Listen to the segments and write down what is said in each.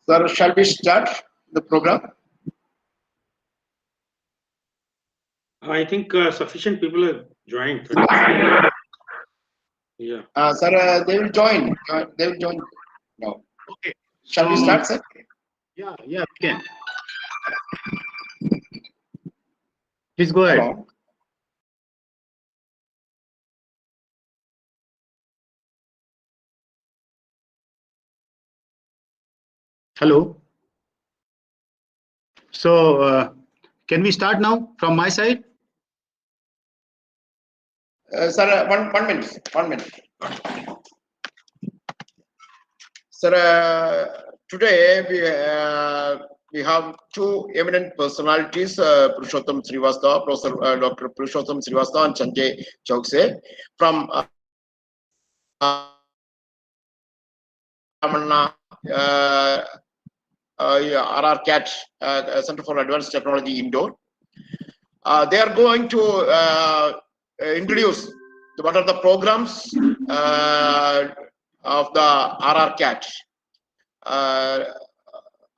Sir, shall we start the program? I think sufficient people have joined. Yeah. Sir, they will join. They will join now. Okay. Shall we start, sir? Yeah, we can. Please go ahead. Hello. Hello. So, can we start now from my side? Sir, one minute. 1 minute. Sir, today we have two eminent personalities, Purushottam Srivastava, Professor Dr. Purushottam Srivastava and Sanjay Chokse from RRCAT, Center for Advanced Technology Indoor. They are going to introduce what are the programs of the RRCAT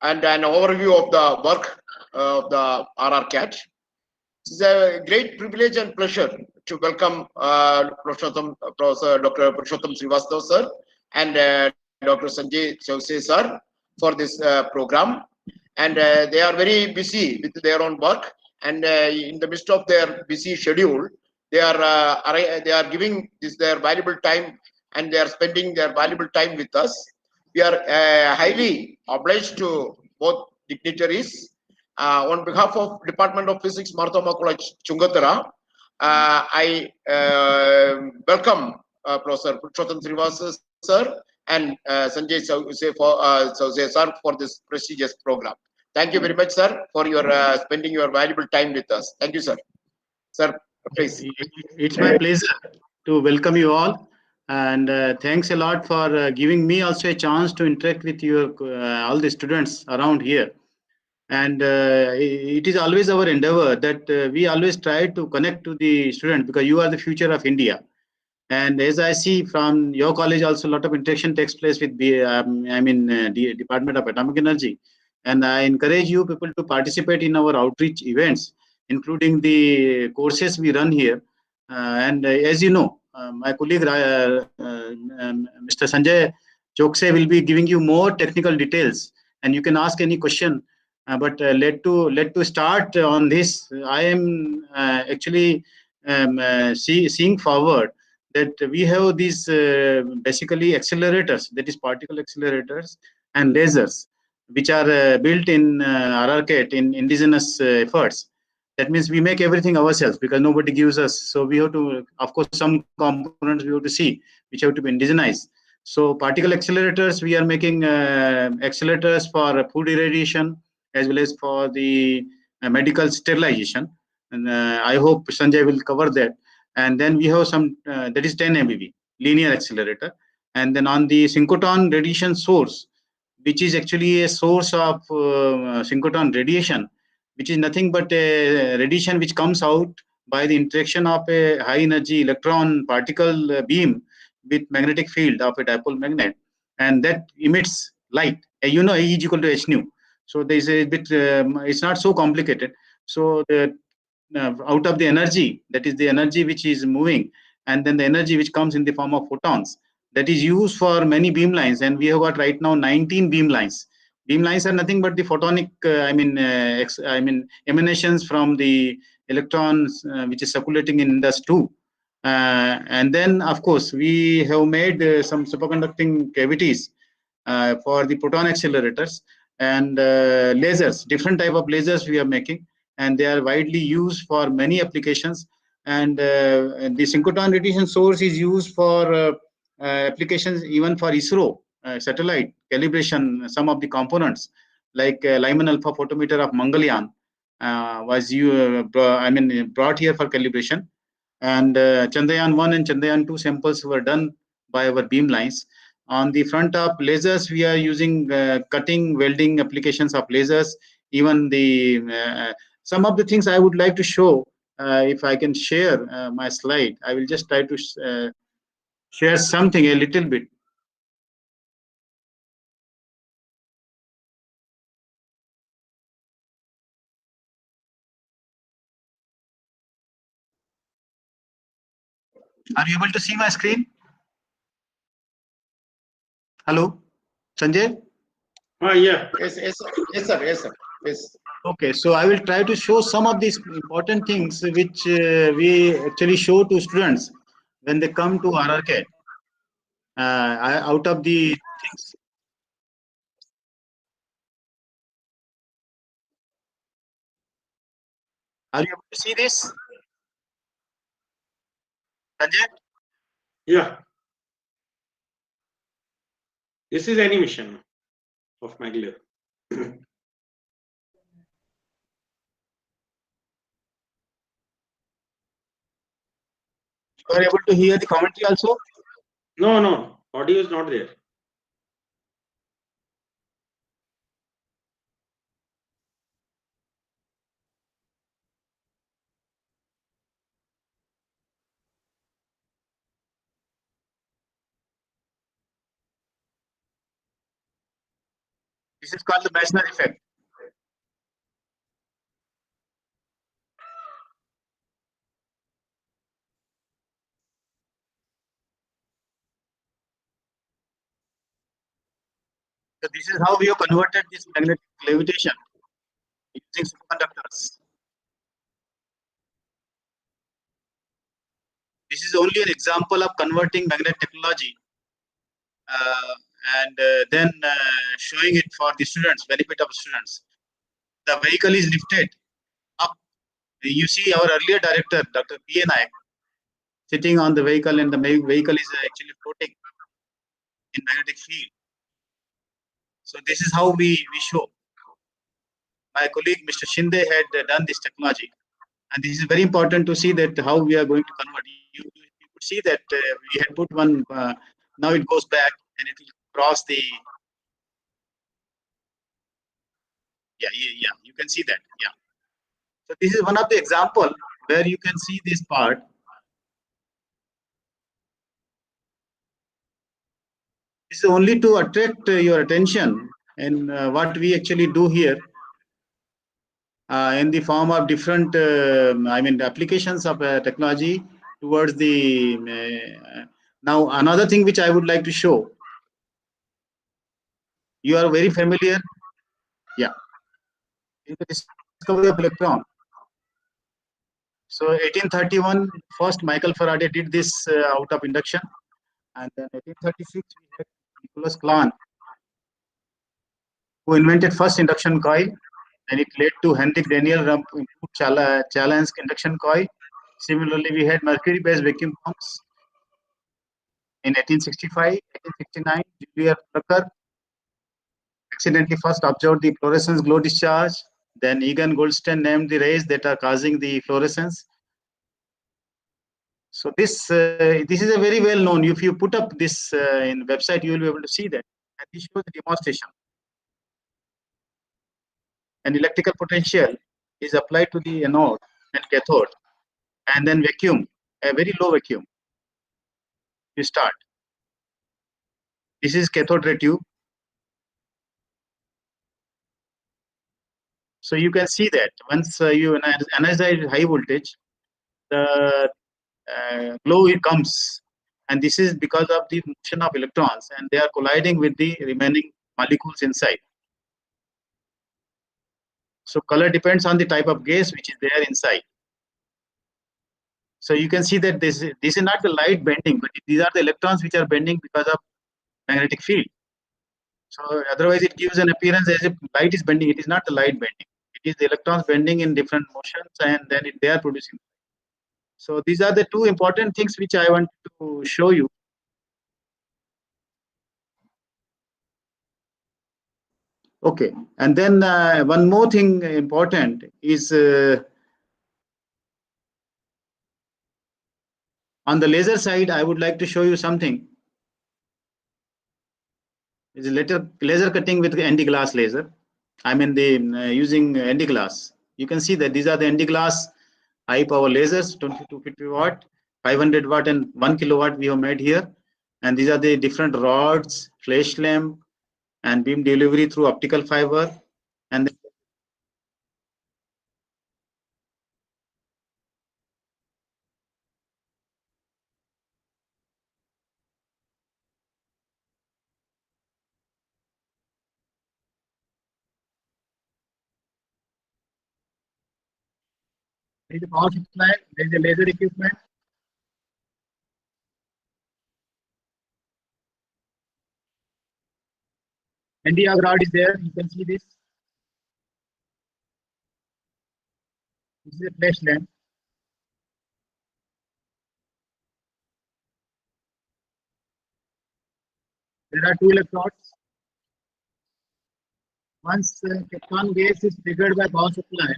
and an overview of the work of the RRCAT. It's a great privilege and pleasure to welcome Professor Dr. Purushottam Srivastava sir and Dr. Sanjay Chowse sir for this program. And they are very busy with their own work. And in the midst of their busy schedule, they are giving their valuable time, and they are spending their valuable time with us. We are highly obliged to both dignitaries. On behalf of Department of Physics, Marthoma College, Chungatara, I welcome Professor Purushottam Srivastava sir and Sanjay Chowse sir for this prestigious program. Thank you very much, sir, for your spending your valuable time with us. Thank you, sir. Sir, please. It's my pleasure to welcome you all, and thanks a lot for giving me also a chance to interact with your all the students around here. And it is always our endeavor that we always try to connect to the student, because you are the future of India. And as I see from your college, also a lot of interaction takes place with the Department of Atomic Energy. And I encourage you people to participate in our outreach events, including the courses we run here. And as you know, my colleague Mr. Sanjay Chokse will be giving you more technical details, and you can ask any question. But let to start on this, I am actually seeing forward that we have these basically accelerators, that is particle accelerators and lasers, which are built in RRCAT in indigenous efforts. That means we make everything ourselves because nobody gives us. So we have to, of course, some components we have to see, which have to be indigenized. So particle accelerators, we are making accelerators for food irradiation as well as for the medical sterilization. And I hope Sanjay will cover that. And then we have some, that is 10 MeV, linear accelerator. And then on the synchrotron radiation source, which is actually a source of synchrotron radiation, which is nothing but a radiation which comes out by the interaction of a high energy electron particle beam with magnetic field of a dipole magnet, and that emits light. You know, E is equal to h nu. So there is a bit, it's not so complicated. So the out of the energy, that is the energy which is moving, and then the energy which comes in the form of photons, that is used for many beam lines. And we have got right now 19 beam lines. Beam lines are nothing but the photonic, emanations from the electrons which is circulating in the two. And then, of course, we have made some superconducting cavities for the proton accelerators and lasers, different type of lasers we are making, and they are widely used for many applications. And the synchrotron radiation source is used for applications even for ISRO satellite calibration. Some of the components like Lyman alpha photometer of Mangalyaan was brought here for calibration, and Chandrayaan 1 and Chandrayaan 2 samples were done by our beam lines. On the front of lasers, we are using cutting, welding applications of lasers. Even the some of the things I would like to show, if I can share my slide, I will just try to share something a little bit. Are you able to see my screen? Hello, Sanjay? Yeah. Yes, sir. Yes. Okay, so I will try to show some of these important things which we actually show to students when they come to RRCAT. Out of the things, are you able to see this, Sanjay? Yeah. This is animation of Maglev. You are able to hear the commentary also? No. Audio is not there. This is called the Meissner effect. So this is how we have converted this magnetic levitation using superconductors. This is only an example of converting magnet technology uh, and then showing it for the students, benefit of students. The vehicle is lifted up. You see our earlier director, Dr. P. N. Nayak, sitting on the vehicle, and the vehicle is actually floating in magnetic field. So this is how we show. My colleague Mr. Shinde had done this technology, and this is very important to see that how we are going to convert. You could see that we had put one. Now it goes back and it will cross the. Yeah. You can see that. Yeah. So this is one of the example where you can see this part. This is only to attract your attention and what we actually do here in the form of different, applications of technology towards the. Now, another thing which I would like to show, you are very familiar, yeah, in the discovery of electron. So 1831, first Michael Faraday did this out of induction, and then 1836 we had Nicholas Clan, who invented first induction coil, and it led to Henrik Daniel Rump improved Chalansky induction coil. Similarly, we had mercury-based vacuum pumps in 1865, 1869. Julius Tucker accidentally first observed the fluorescence glow discharge. Then Egan Goldstein named the rays that are causing the fluorescence. So this is a very well known. If you put up this in website, you will be able to see that. And this shows the demonstration. An electrical potential is applied to the anode and cathode, and then vacuum, a very low vacuum. You start. This is cathode ray tube. So you can see that once you energize high voltage, the glow it comes, and this is because of the motion of electrons, and they are colliding with the remaining molecules inside. So color depends on the type of gas which is there inside. So you can see that this is not the light bending, but these are the electrons which are bending because of magnetic field. So otherwise it gives an appearance as if light is bending. It is not the light bending. It is the electrons bending in different motions, and then they are producing. So these are the two important things which I want to show you. Okay, and then one more thing important is on the laser side. I would like to show you something. Is laser cutting with ND glass laser. I mean the using ND glass. You can see that these are the ND glass high power lasers, 2250 watt, 500 watt, and 1 kilowatt we have made here. And these are the different rods, flash lamp, and beam delivery through optical fiber. And There is a power supply, there is a laser equipment. NDR rod is there, you can see this. This is a flash lamp. There are two electrodes. Once Kaplan gas is triggered by power supply,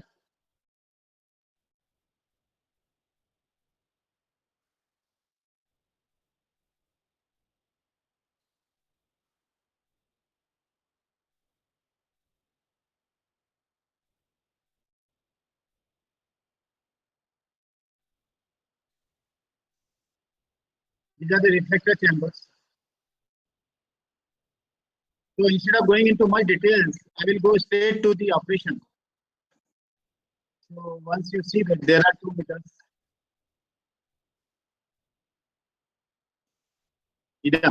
these are the reflector chambers. So instead of going into much details, I will go straight to the operation. So once you see that there are two meters. Yeah.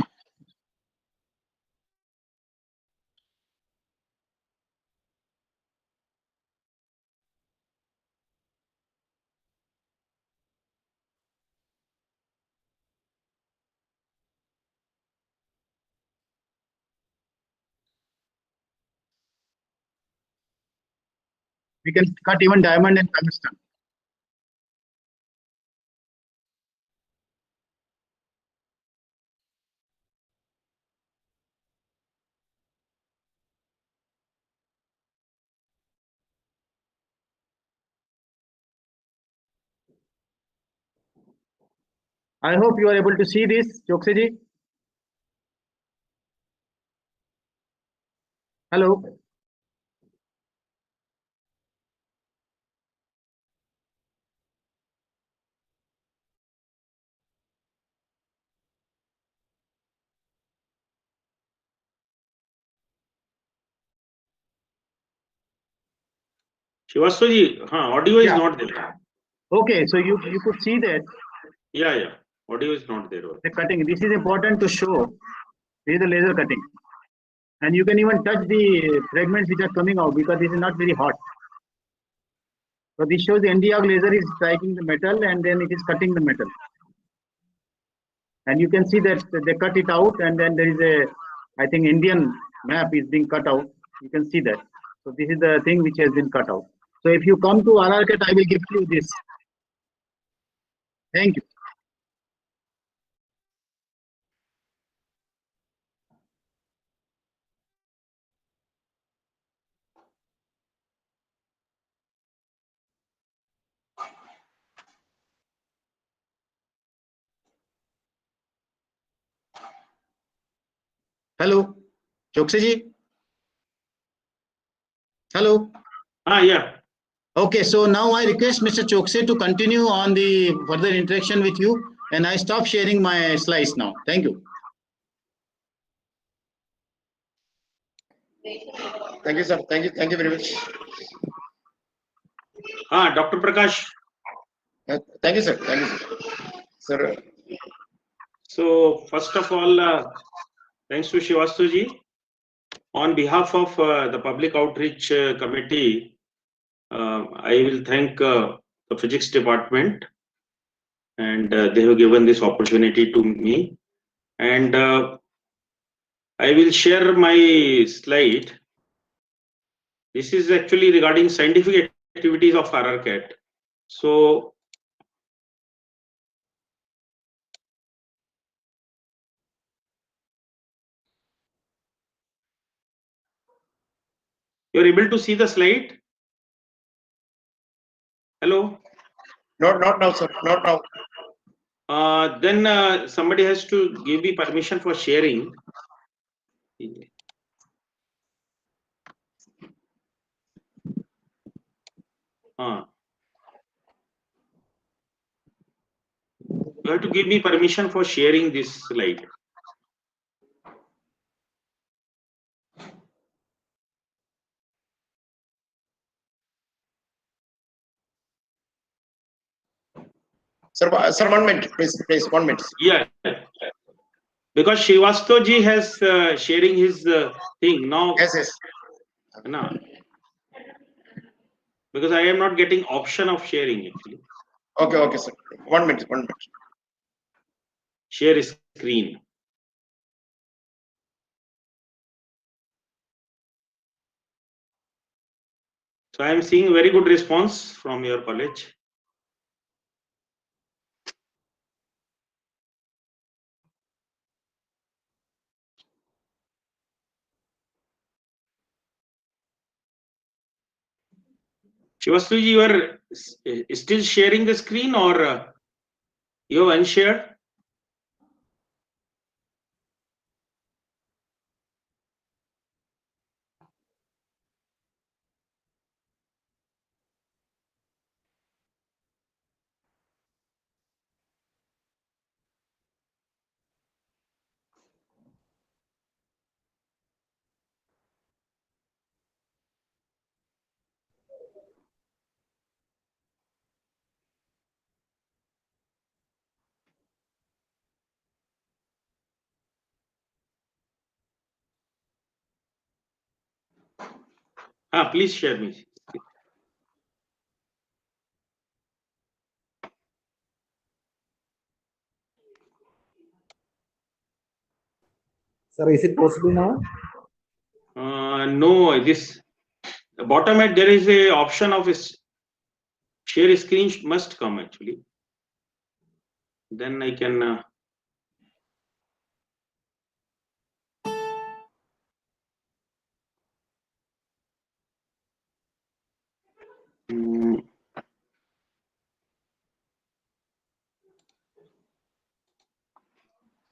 We can cut even diamond and tungsten. I hope you are able to see this, Chokseji. Hello. Shivastoji, audio is Yeah. not there. Okay, so you could see that Yeah. Audio is not there. the cutting. This is important to show. This is the laser cutting, and you can even touch the fragments which are coming out because this is not very hot. So this shows the ND-arc laser is striking the metal and then it is cutting the metal. And you can see that they cut it out and then there is a, I think Indian map is being cut out. You can see that. So this is the thing which has been cut out. So if you come to RRCAT, I will give you this. Thank you. Hello, Chokseji. Hello. Yeah. Okay, so now I request Mr. Chokse to continue on the further interaction with you, and I stop sharing my slides now. Thank you. Thank you, sir. Thank you very much. Dr. Prakash. Thank you, sir. Thank you, sir. So first of all, thanks to Shivastoji. On behalf of the Public Outreach Committee, I will thank the Physics Department, and they have given this opportunity to me. And I will share my slide. This is actually regarding scientific activities of RRCAT. So you're able to see the slide? Hello? Not now, sir. Not now. Then somebody has to give me permission for sharing. You have to give me permission for sharing this slide. Sir, 1 minute, please. 1 minute. Yeah. Because Shivastoji has sharing his thing now. Yes. No. because I am not getting option of sharing actually. Okay, sir. 1 minute. Share screen. So I am seeing very good response from your college. Shivastuji, you are still sharing the screen, or you have unshared? Please share me. Sir, is it possible now? No, this bottom at there is a option of share screen must come actually. Then I can.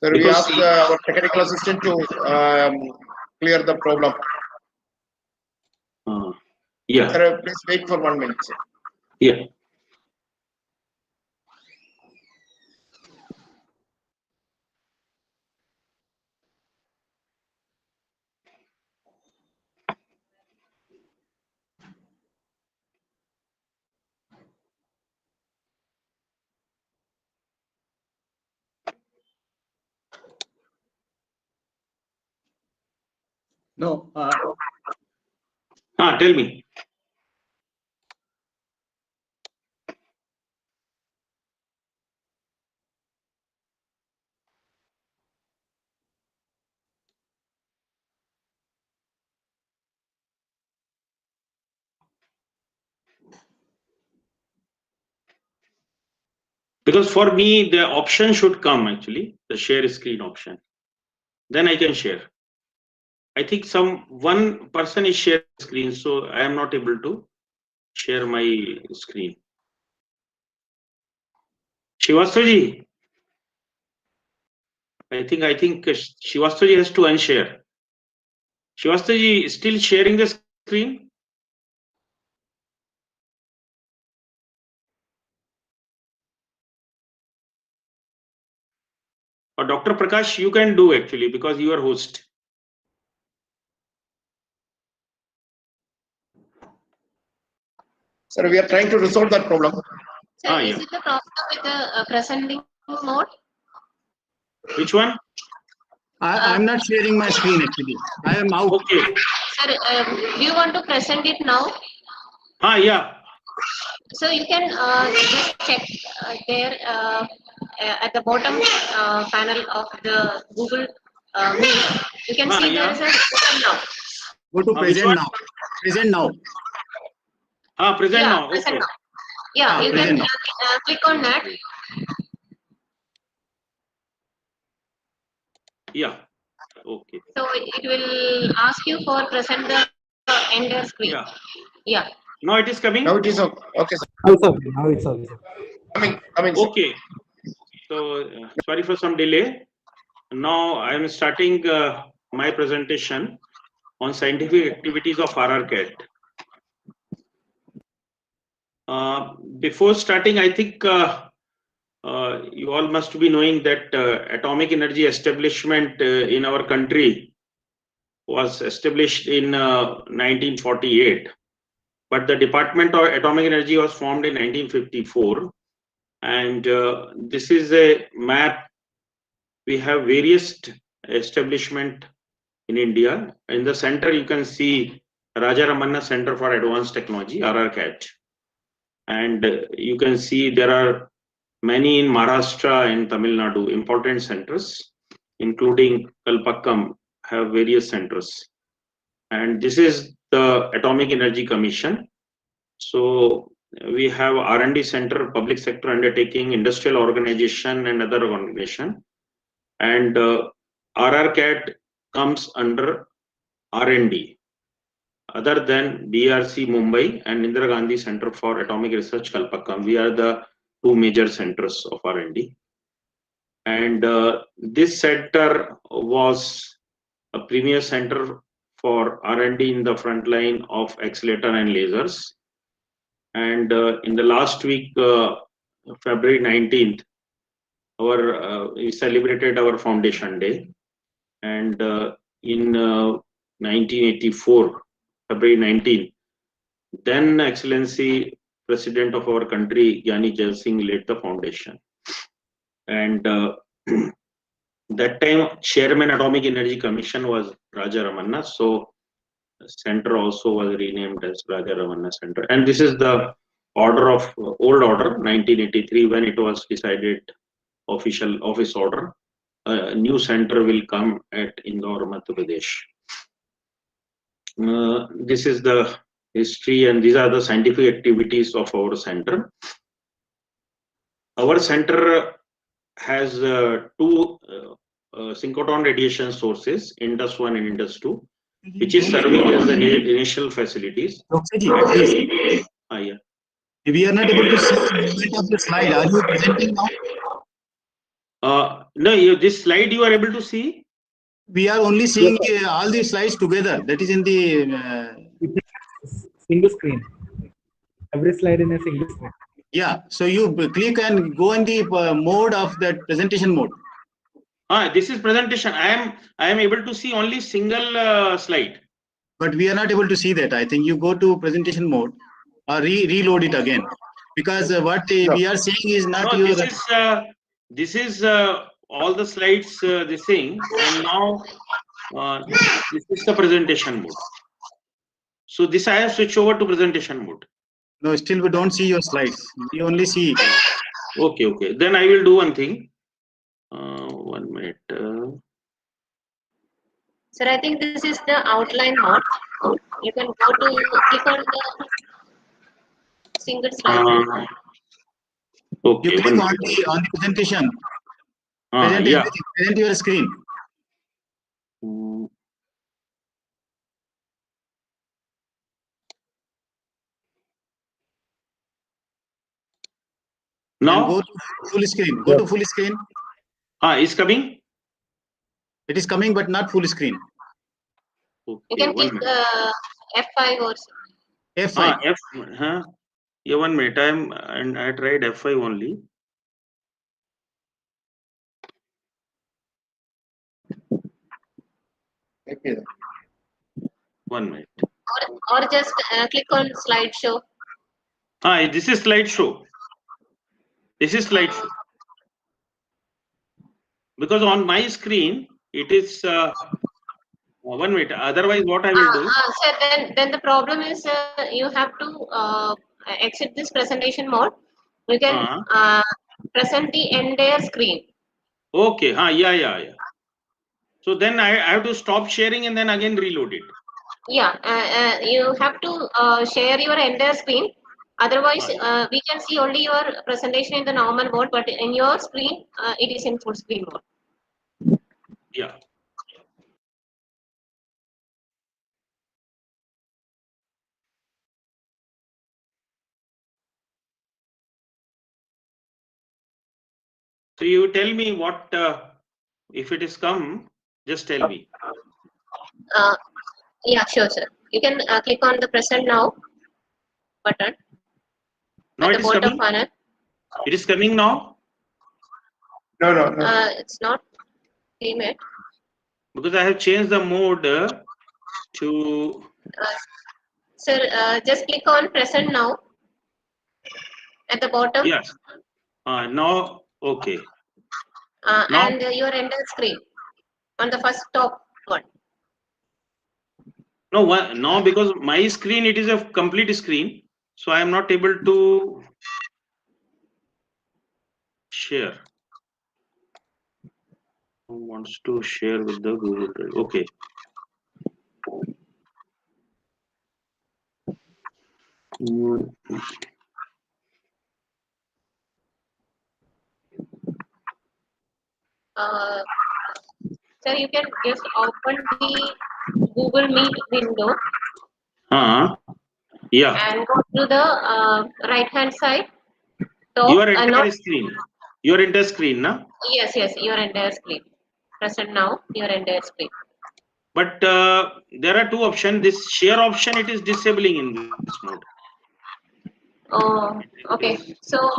Sir, we Because- asked our technical assistant to clear the problem. Yeah. Sir, please wait for 1 minute, sir. Yeah. No. Tell me. Because for me, the option should come actually, the share screen option. Then I can share. I think one person is sharing screen, so I am not able to share my screen. Shivastuji, I think Shivastuji has to unshare. Shivastuji is still sharing the screen? Or Dr. Prakash, you can do actually because you are host. Sir, we are trying to resolve that problem. Sir, Yeah. is it the problem with the presenting mode? Which one? I'm not sharing my screen actually. I am out. Okay. Sir, do you want to present it now? Yeah. So you can just check there at the bottom panel of the Google Meet. You can see yeah. there is a button now. Go to which present one? now. Present now. Present Yeah, now. present Okay. now. Yeah, you present can now. click on that. Yeah. Okay. So it will ask you for present the entire screen. Yeah. Yeah. Now it is coming. Now it is okay. Okay, sir. Now it's okay. Now it's okay. Coming, sir. Okay. So sorry for some delay. Now I am starting my presentation on scientific activities of RRCAT. Before starting, I think you all must be knowing that atomic energy establishment in our country was established in 1948, but the Department of Atomic Energy was formed in 1954. And this is a map. We have various establishment in India. In the center, you can see Raja Ramanna Center for Advanced Technology, RRCAT. And you can see there are many in Maharashtra and Tamil Nadu, important centers, including Kalpakkam, have various centers. And this is the Atomic Energy Commission. So we have R&D center, public sector undertaking, industrial organization, and other organization. And RRCAT comes under R&D, other than BRC Mumbai and Indira Gandhi Center for Atomic Research Kalpakkam. We are the two major centers of R&D. And this center was a premier center for R&D in the front line of accelerator and lasers. And in the last week, February 19th, we celebrated our foundation day. And in 1984, February 19th, then Excellency President of our country, Gyani Jail Singh, laid the foundation. And that time, Chairman Atomic Energy Commission was Raja Ramanna. So center also was renamed as Raja Ramanna Center. And this is the order of old order 1983, when it was decided, official office order. A new center will come at Indore, Madhya Pradesh. This is the history, and these are the scientific activities of our center. Our center has two synchrotron radiation sources, Indus 1 and Indus 2, which is serving as the initial facilities. Yeah. We are not able to see the movement of the slide. Are you presenting now? No, this slide you are able to see? We are only seeing all the slides together. That is in the Single screen. Every slide in a single screen. yeah. So you click and go in the mode of that presentation mode. This is presentation. I am able to see only single slide. But we are not able to see that. I think you go to presentation mode or reload it again, because what we are seeing is not No, your. this is all the slides, this thing, and now this is the presentation mode. So this I have switched over to presentation mode. No, still we don't see your slides. We only see. Okay. Then I will do one thing. 1 minute. Sir, I think this is the outline mode. You can go to click on the single slide. Okay. You click on the presentation. Yeah. Present your screen. Now go to full screen. Go to full screen. Is coming. It is coming, but not full screen. You can click F5 or F5. Yeah, 1 minute. I tried F5 only. Okay. 1 minute. or just click on slideshow. This is slideshow. This is slideshow. Because on my screen it is 1 minute. Otherwise, what I will do? So then the problem is you have to exit this presentation mode. You can present the entire screen. Okay. Yeah. So then I have to stop sharing and then again reload it. Yeah, you have to share your entire screen. Otherwise, we can see only your presentation in the normal mode, but in your screen, it is in full screen mode. Yeah. So you tell me what, if it is come, just tell me. Yeah, sure, sir. You can click on the present now button. No, at it the is bottom coming. panel. It is coming now. No. It's not came yet. Because I have changed the mode to. Sir, just click on present now at the bottom. Yes. Now, okay. Now? And your entire screen on the first top one. No, now because my screen, it is a complete screen, so I am not able to share. Who wants to share with the Google Drive? Okay. Mm, Sir, you can just open the Google Meet window yeah. and go to the right hand side. Top, Your not entire screen. Your entire screen, na? yes, your entire screen. Present now, your entire screen. But there are two options. This share option, it is disabling in this mode. Oh, okay. So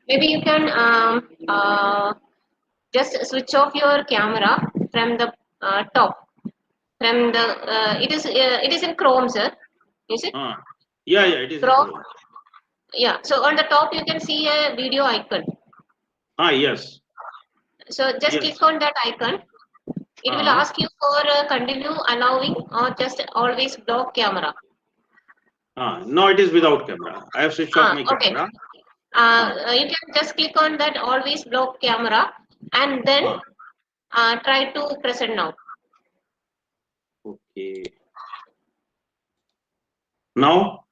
maybe you can just switch off your camera from the top. From the it is in Chrome, sir. Is it Yeah, it is in Chrome? Chrome. Yeah. So on the top you can see a video icon. Yes. So just Yes. click on that icon. It will ask you for continue allowing or just always block camera. No, it is without camera. I have switched off my Okay. camera. You can just click on that always block camera and then try to present now. Okay. Now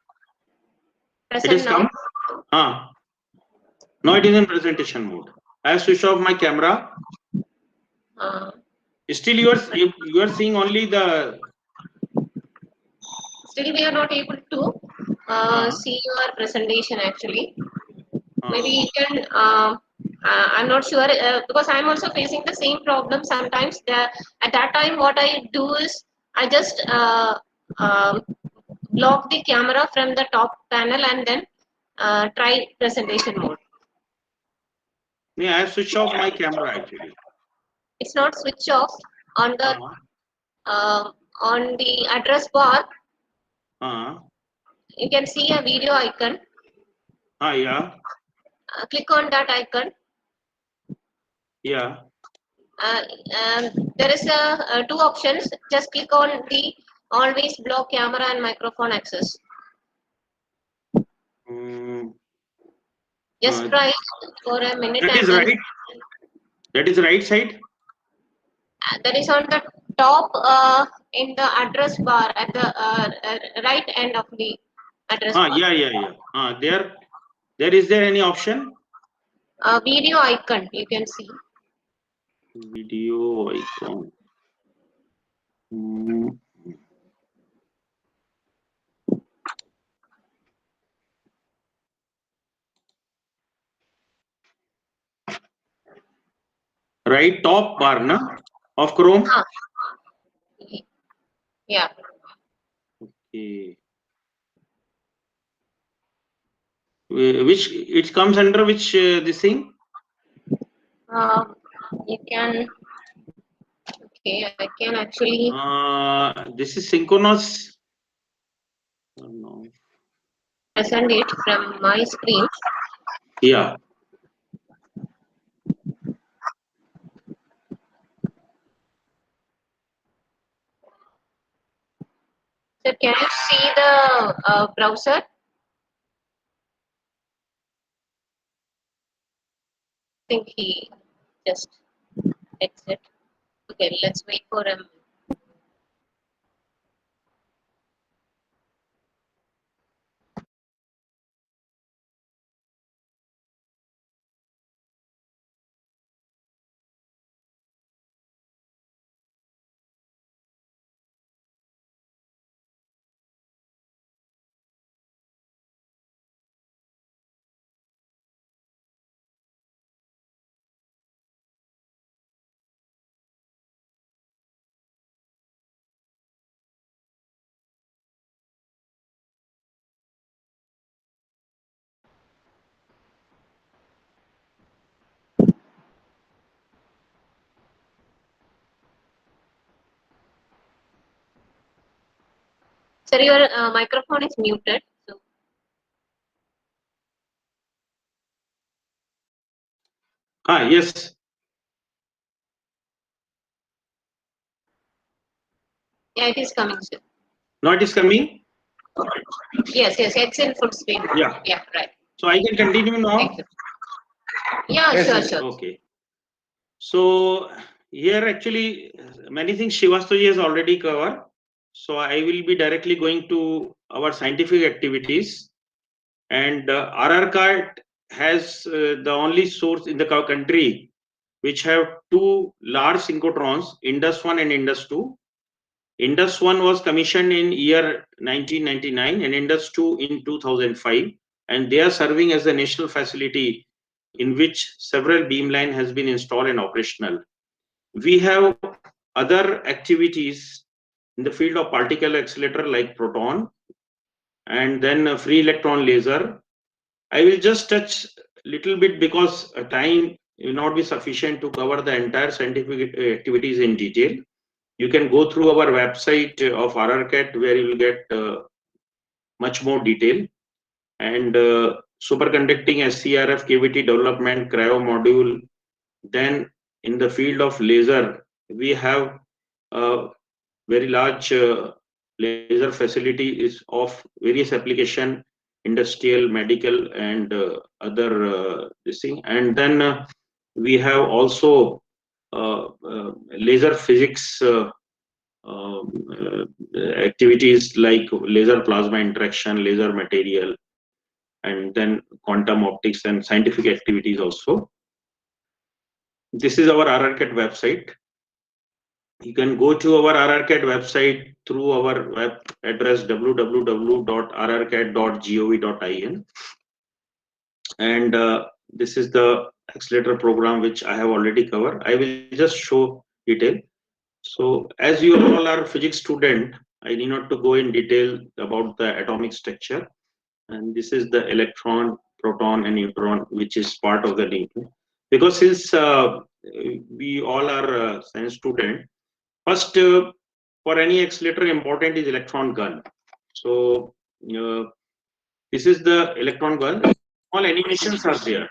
it Present is now. come. Now it is in presentation mode. I have switched off my camera. Still, you are seeing only the. Still, we are not able to see your presentation actually. Maybe you can. I'm not sure because I'm also facing the same problem sometimes. At that time, what I do is I just block the camera from the top panel and then try presentation mode. Yeah, I have switched off my camera actually. It's not switch off on the address bar. You can see a video icon. Yeah. Click on that icon. Yeah. There is two options. Just click on the always block camera and microphone access. Just try for a minute. That is right. That is right side. That is on the top in the address bar at the right end of the address bar. Yeah. There is there any option? Video icon you can see. Video icon. Right top bar, na, of Chrome. Yeah. Okay. Which it comes under which this thing? You can. Okay, I can actually. This is synchronous. No. Present it from my screen. Yeah. So can you see the browser? I think he just exit. Okay, let's wait for him. Sir, your microphone is muted. So. Yes. Yeah, it is coming, sir. Now it is coming. Yes, it's in full screen. Yeah. Yeah, right. So I can continue now. Thank you. Yeah, Yes, sure, yes. sure. Okay. So here actually many things Shivastoji has already covered. So I will be directly going to our scientific activities. And RRCAT has the only source in the country which have two large synchrotrons, Indus 1 and Indus 2. Indus 1 was commissioned in year 1999 and Indus 2 in 2005, and they are serving as the national facility in which several beamline has been installed and operational. We have other activities in the field of particle accelerator like proton, and then a free electron laser. I will just touch little bit because time will not be sufficient to cover the entire scientific activities in detail. You can go through our website of RRCAT where you will get much more detail. And superconducting SCRF cavity development cryo module. Then in the field of laser, we have a very large laser facility is of various application, industrial, medical, and other this thing. And then we have also laser physics activities like laser plasma interaction, laser material, and then quantum optics and scientific activities also. This is our RRCAT website. You can go to our RRCAT website through our web address www.rrcat.gov.in, and this is the accelerator program which I have already covered. I will just show detail. So as you all are physics student, I need not to go in detail about the atomic structure. And this is the electron, proton, and neutron, which is part of the nucleus. Because since we all are science student, first for any accelerator important is electron gun. So this is the electron gun. All animations are there.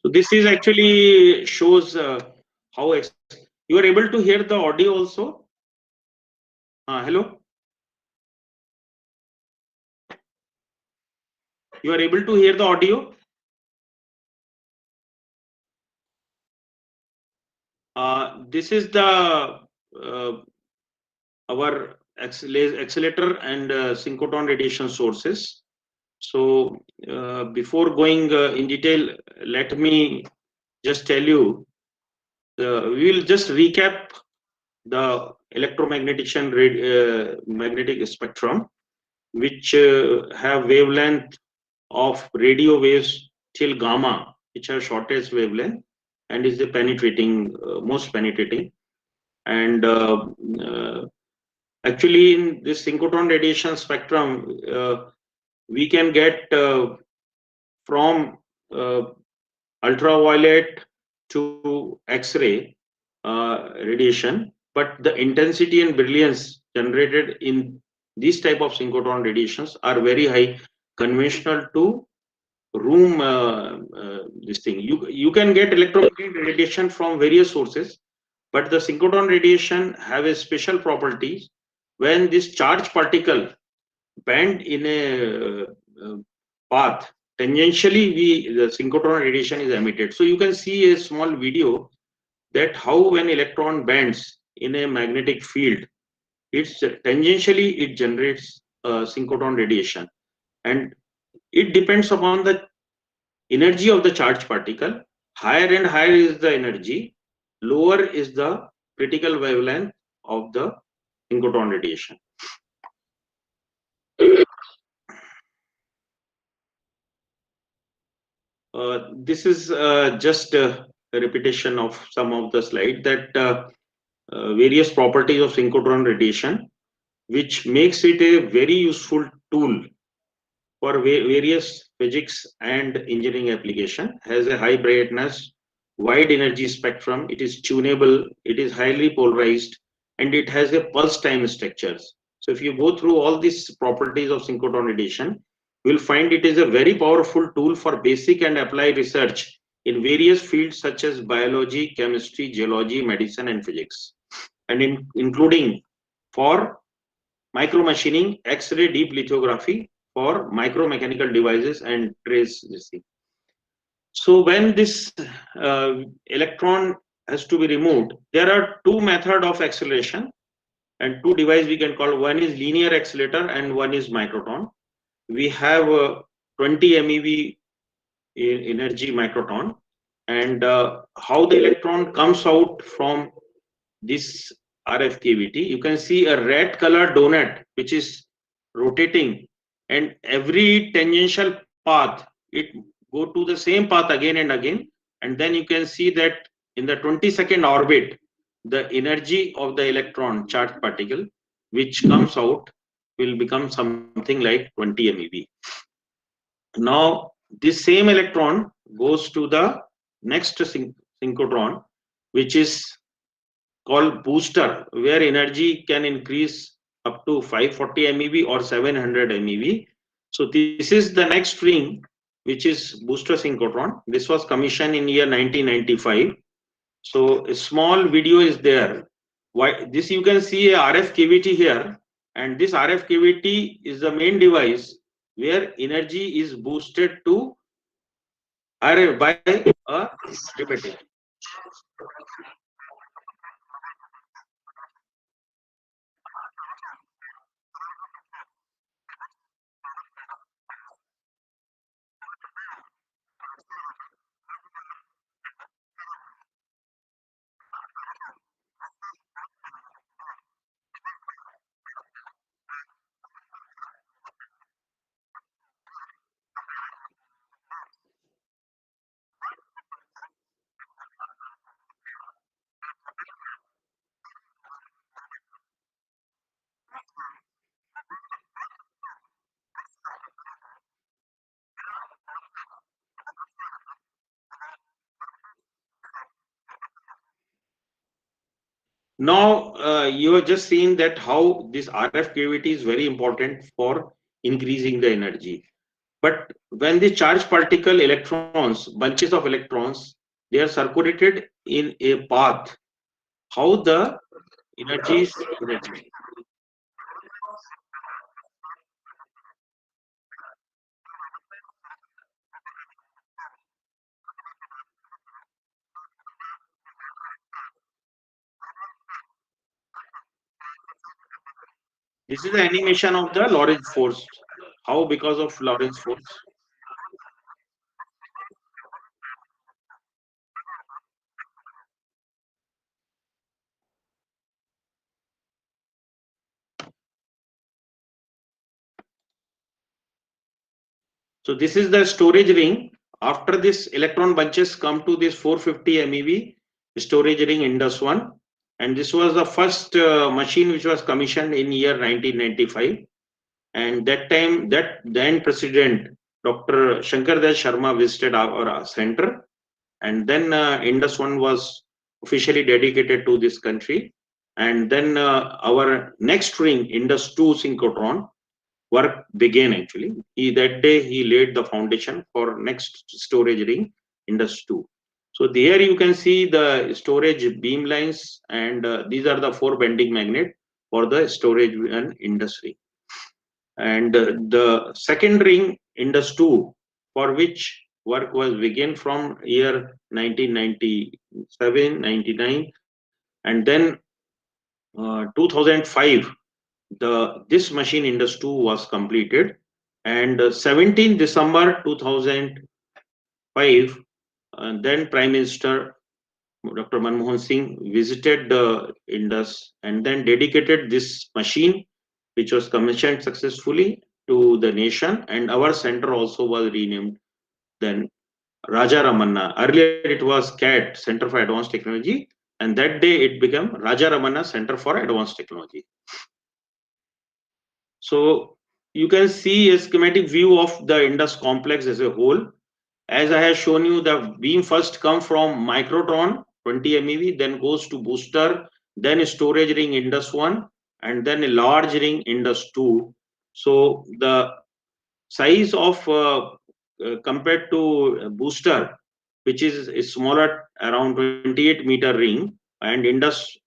So this is actually shows how you are able to hear the audio also. Hello. You are able to hear the audio. This is the our accelerator and synchrotron radiation sources. So before going in detail, let me just tell you, we will just recap the electromagnetic magnetic spectrum, which have wavelength of radio waves till gamma, which are shortest wavelength and is the penetrating, most penetrating. And actually in this synchrotron radiation spectrum, we can get from ultraviolet to X-ray radiation, but the intensity and brilliance generated in these type of synchrotron radiations are very high, conventional to room this thing. You can get electromagnetic radiation from various sources, but the synchrotron radiation have a special property. When this charged particle bend in a path, tangentially the synchrotron radiation is emitted. So you can see a small video that how when electron bends in a magnetic field, it's tangentially it generates synchrotron radiation, and it depends upon the energy of the charged particle. Higher and higher is the energy, lower is the critical wavelength of the synchrotron radiation. This is just a repetition of some of the slide that various properties of synchrotron radiation, which makes it a very useful tool for various physics and engineering application. Has a high brightness, wide energy spectrum, it is tunable, it is highly polarized, and it has a pulse time structures. So if you go through all these properties of synchrotron radiation, you will find it is a very powerful tool for basic and applied research in various fields such as biology, chemistry, geology, medicine, and physics, and including for micromachining, X-ray deep lithography for micromechanical devices and trace this thing. So when this electron has to be removed, there are two methods of acceleration and two devices we can call. One is linear accelerator and one is microtron. We have 20 MeV energy microtron, and how the electron comes out from this RF cavity. You can see a red color donut which is rotating, and every tangential path it go to the same path again and again, and then you can see that in the 20-second orbit the energy of the electron charged particle which comes out will become something like 20 MeV. Now this same electron goes to the next synchrotron, which is called booster, where energy can increase up to 540 MeV or 700 MeV. So this is the next ring, which is booster synchrotron. This was commissioned in year 1995. So a small video is there. Why this, you can see a RF cavity here, and this RF cavity is the main device where energy is boosted to RF by a repetition. Now you have just seen that how this RF cavity is very important for increasing the energy. But when the charged particle electrons, bunches of electrons, they are circulated in a path, how the energy is energy. This is the animation of the Lorentz force. How because of Lorentz force? So this is the storage ring. After this electron bunches come to this 450 MeV storage ring Indus 1, and this was the first machine which was commissioned in year 1995. And that time, that then President Dr. Shankar Das Sharma visited our center, and then Indus 1 was officially dedicated to this country. And then our next ring, Indus 2 synchrotron, work began actually. That day he laid the foundation for next storage ring, Indus 2. So there you can see the storage beam lines, and these are the 4 bending magnet for the storage and industry. And the second ring, Indus 2, for which work was began from year 1997, 99, and then 2005, this machine Indus 2 was completed, and 17 December 2005, then Prime Minister Dr. Manmohan Singh visited the Indus and then dedicated this machine, which was commissioned successfully, to the nation, and our center also was renamed then Raja Ramanna. Earlier it was CAT, Center for Advanced Technology, and that day it became Raja Ramanna Center for Advanced Technology. So you can see a schematic view of the Indus complex as a whole. As I have shown you, the beam first comes from microtron 20 MeV, then goes to booster, then a storage ring Indus 1, and then a large ring Indus 2. So the size of compared to booster, which is smaller, around 28-meter ring, and Indus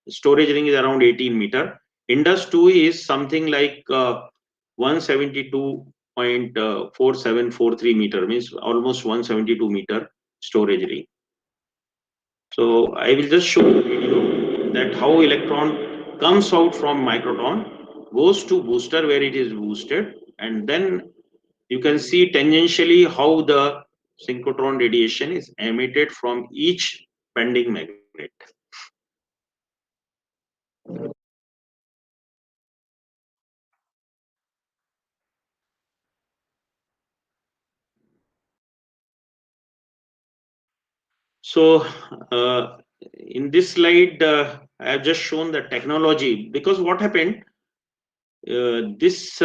storage ring is around 18-meter. Indus 2 is something like 172.4743 meter, means almost 172-meter storage ring. So I will just show the video that how electron comes out from microtron, goes to booster where it is boosted, and then you can see tangentially how the synchrotron radiation is emitted from each pending magnet. So in this slide, I have just shown the technology, because what happened, this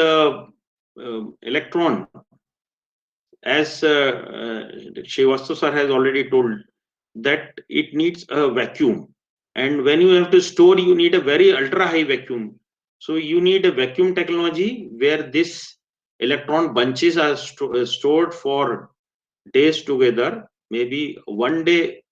electron, as Srivastav sir has already told, that it needs a vacuum, and when you have to store, you need a very ultra high vacuum. So you need a vacuum technology where this electron bunches are stored for days together, maybe one day,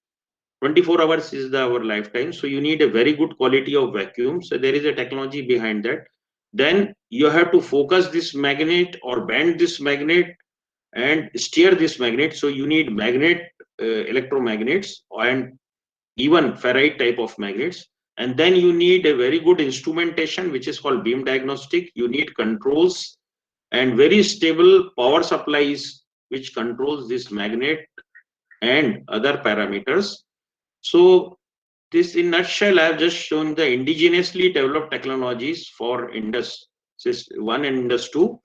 24 hours is our lifetime. So you need a very good quality of vacuum. So there is a technology behind that. Then you have to focus this magnet or bend this magnet and steer this magnet. So you need magnet, electromagnets, and even ferrite type of magnets. And then you need a very good instrumentation, which is called beam diagnostic. You need controls and very stable power supplies, which controls this magnet and other parameters. So this in nutshell, I have just shown the indigenously developed technologies for Indus 1 and Indus 2.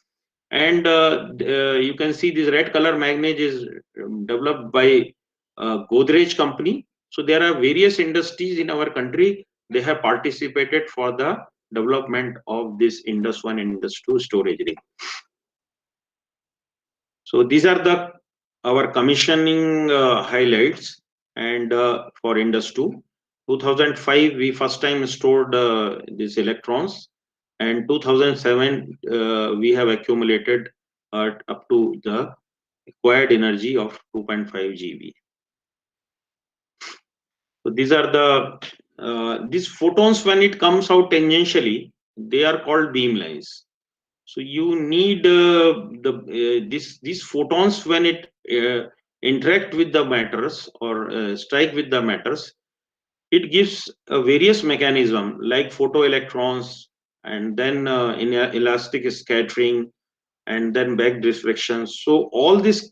And you can see this red color magnet is developed by Godrej company. So there are various industries in our country. They have participated for the development of this Indus 1 and Indus 2 storage ring. So these are the our commissioning highlights. And for Indus 2, 2005 we first time stored these electrons, and 2007 we have accumulated up to the required energy of 2.5 GeV. So these are the these photons, when it comes out tangentially, they are called beam lines. So you need these photons, when it interact with the matters or strike with the matters, it gives a various mechanism like photoelectrons, and then in elastic scattering, and then back reflection. So all this,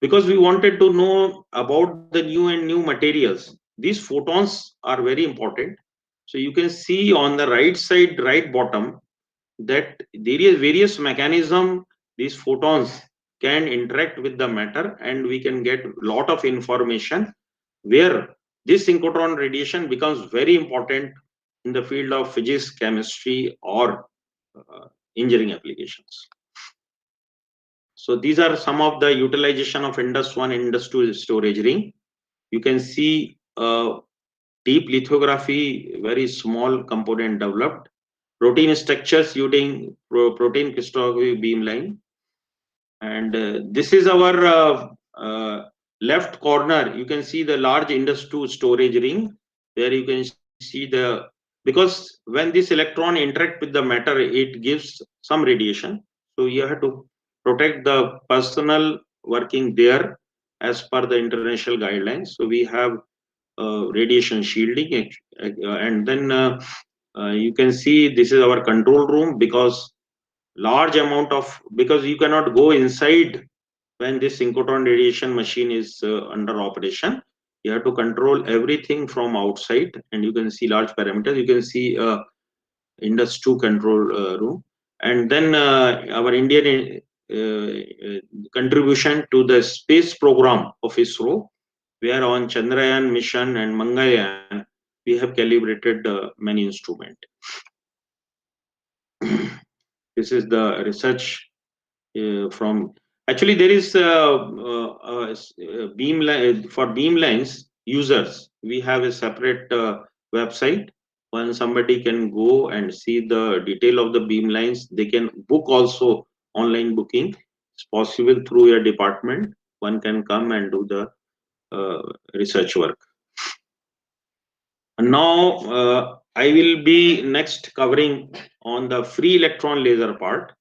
because we wanted to know about the new materials, these photons are very important. So you can see on the right side, right bottom, that there is various mechanism these photons can interact with the matter, and we can get lot of information where this synchrotron radiation becomes very important in the field of physics, chemistry, or engineering applications. So these are some of the utilization of Indus 1 and Indus 2 storage ring. You can see deep lithography, very small component developed, protein structures using protein crystallography beamline. And this is our left corner. You can see the large Indus 2 storage ring. There you can see the, because when this electron interact with the matter, it gives some radiation. So you have to protect the personnel working there as per the international guidelines. So we have radiation shielding, and then you can see this is our control room, because large amount of, because you cannot go inside when this synchrotron radiation machine is under operation. You have to control everything from outside, and you can see large parameters. You can see Indus 2 control room, and then our Indian contribution to the space program of ISRO, where on Chandrayaan mission and Mangalyaan we have calibrated many instruments. This is the research from. Actually, there is for beamlines users. We have a separate website. When somebody can go and see the detail of the beamlines, they can book also. Online booking is possible through your department. One can come and do the research work. And now I will be next covering on the free electron laser part.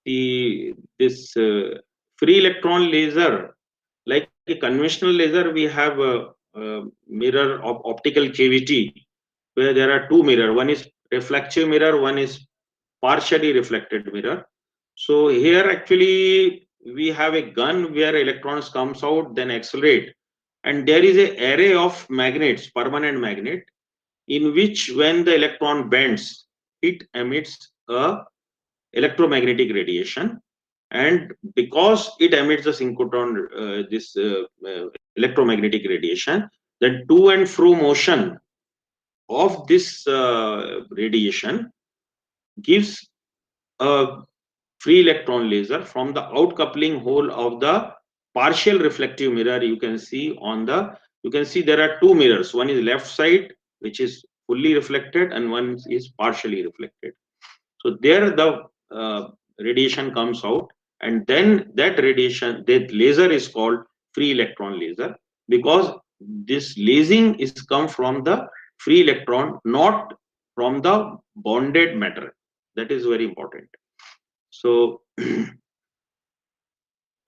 This free electron laser, like a conventional laser, we have a mirror of optical cavity where there are two mirrors. One is reflective mirror, one is partially reflected mirror. So here actually we have a gun where electrons comes out, then accelerate, and there is an array of magnets, permanent magnet, in which when the electron bends, it emits a electromagnetic radiation, and because it emits the synchrotron, electromagnetic radiation, then to and fro motion of this radiation gives a free electron laser from the outcoupling hole of the partial reflective mirror. You can see there are two mirrors. One is left side, which is fully reflected, and one is partially reflected. So there the radiation comes out, and then that radiation, that laser is called free electron laser, because this lasing is come from the free electron, not from the bonded matter. That is very important. So you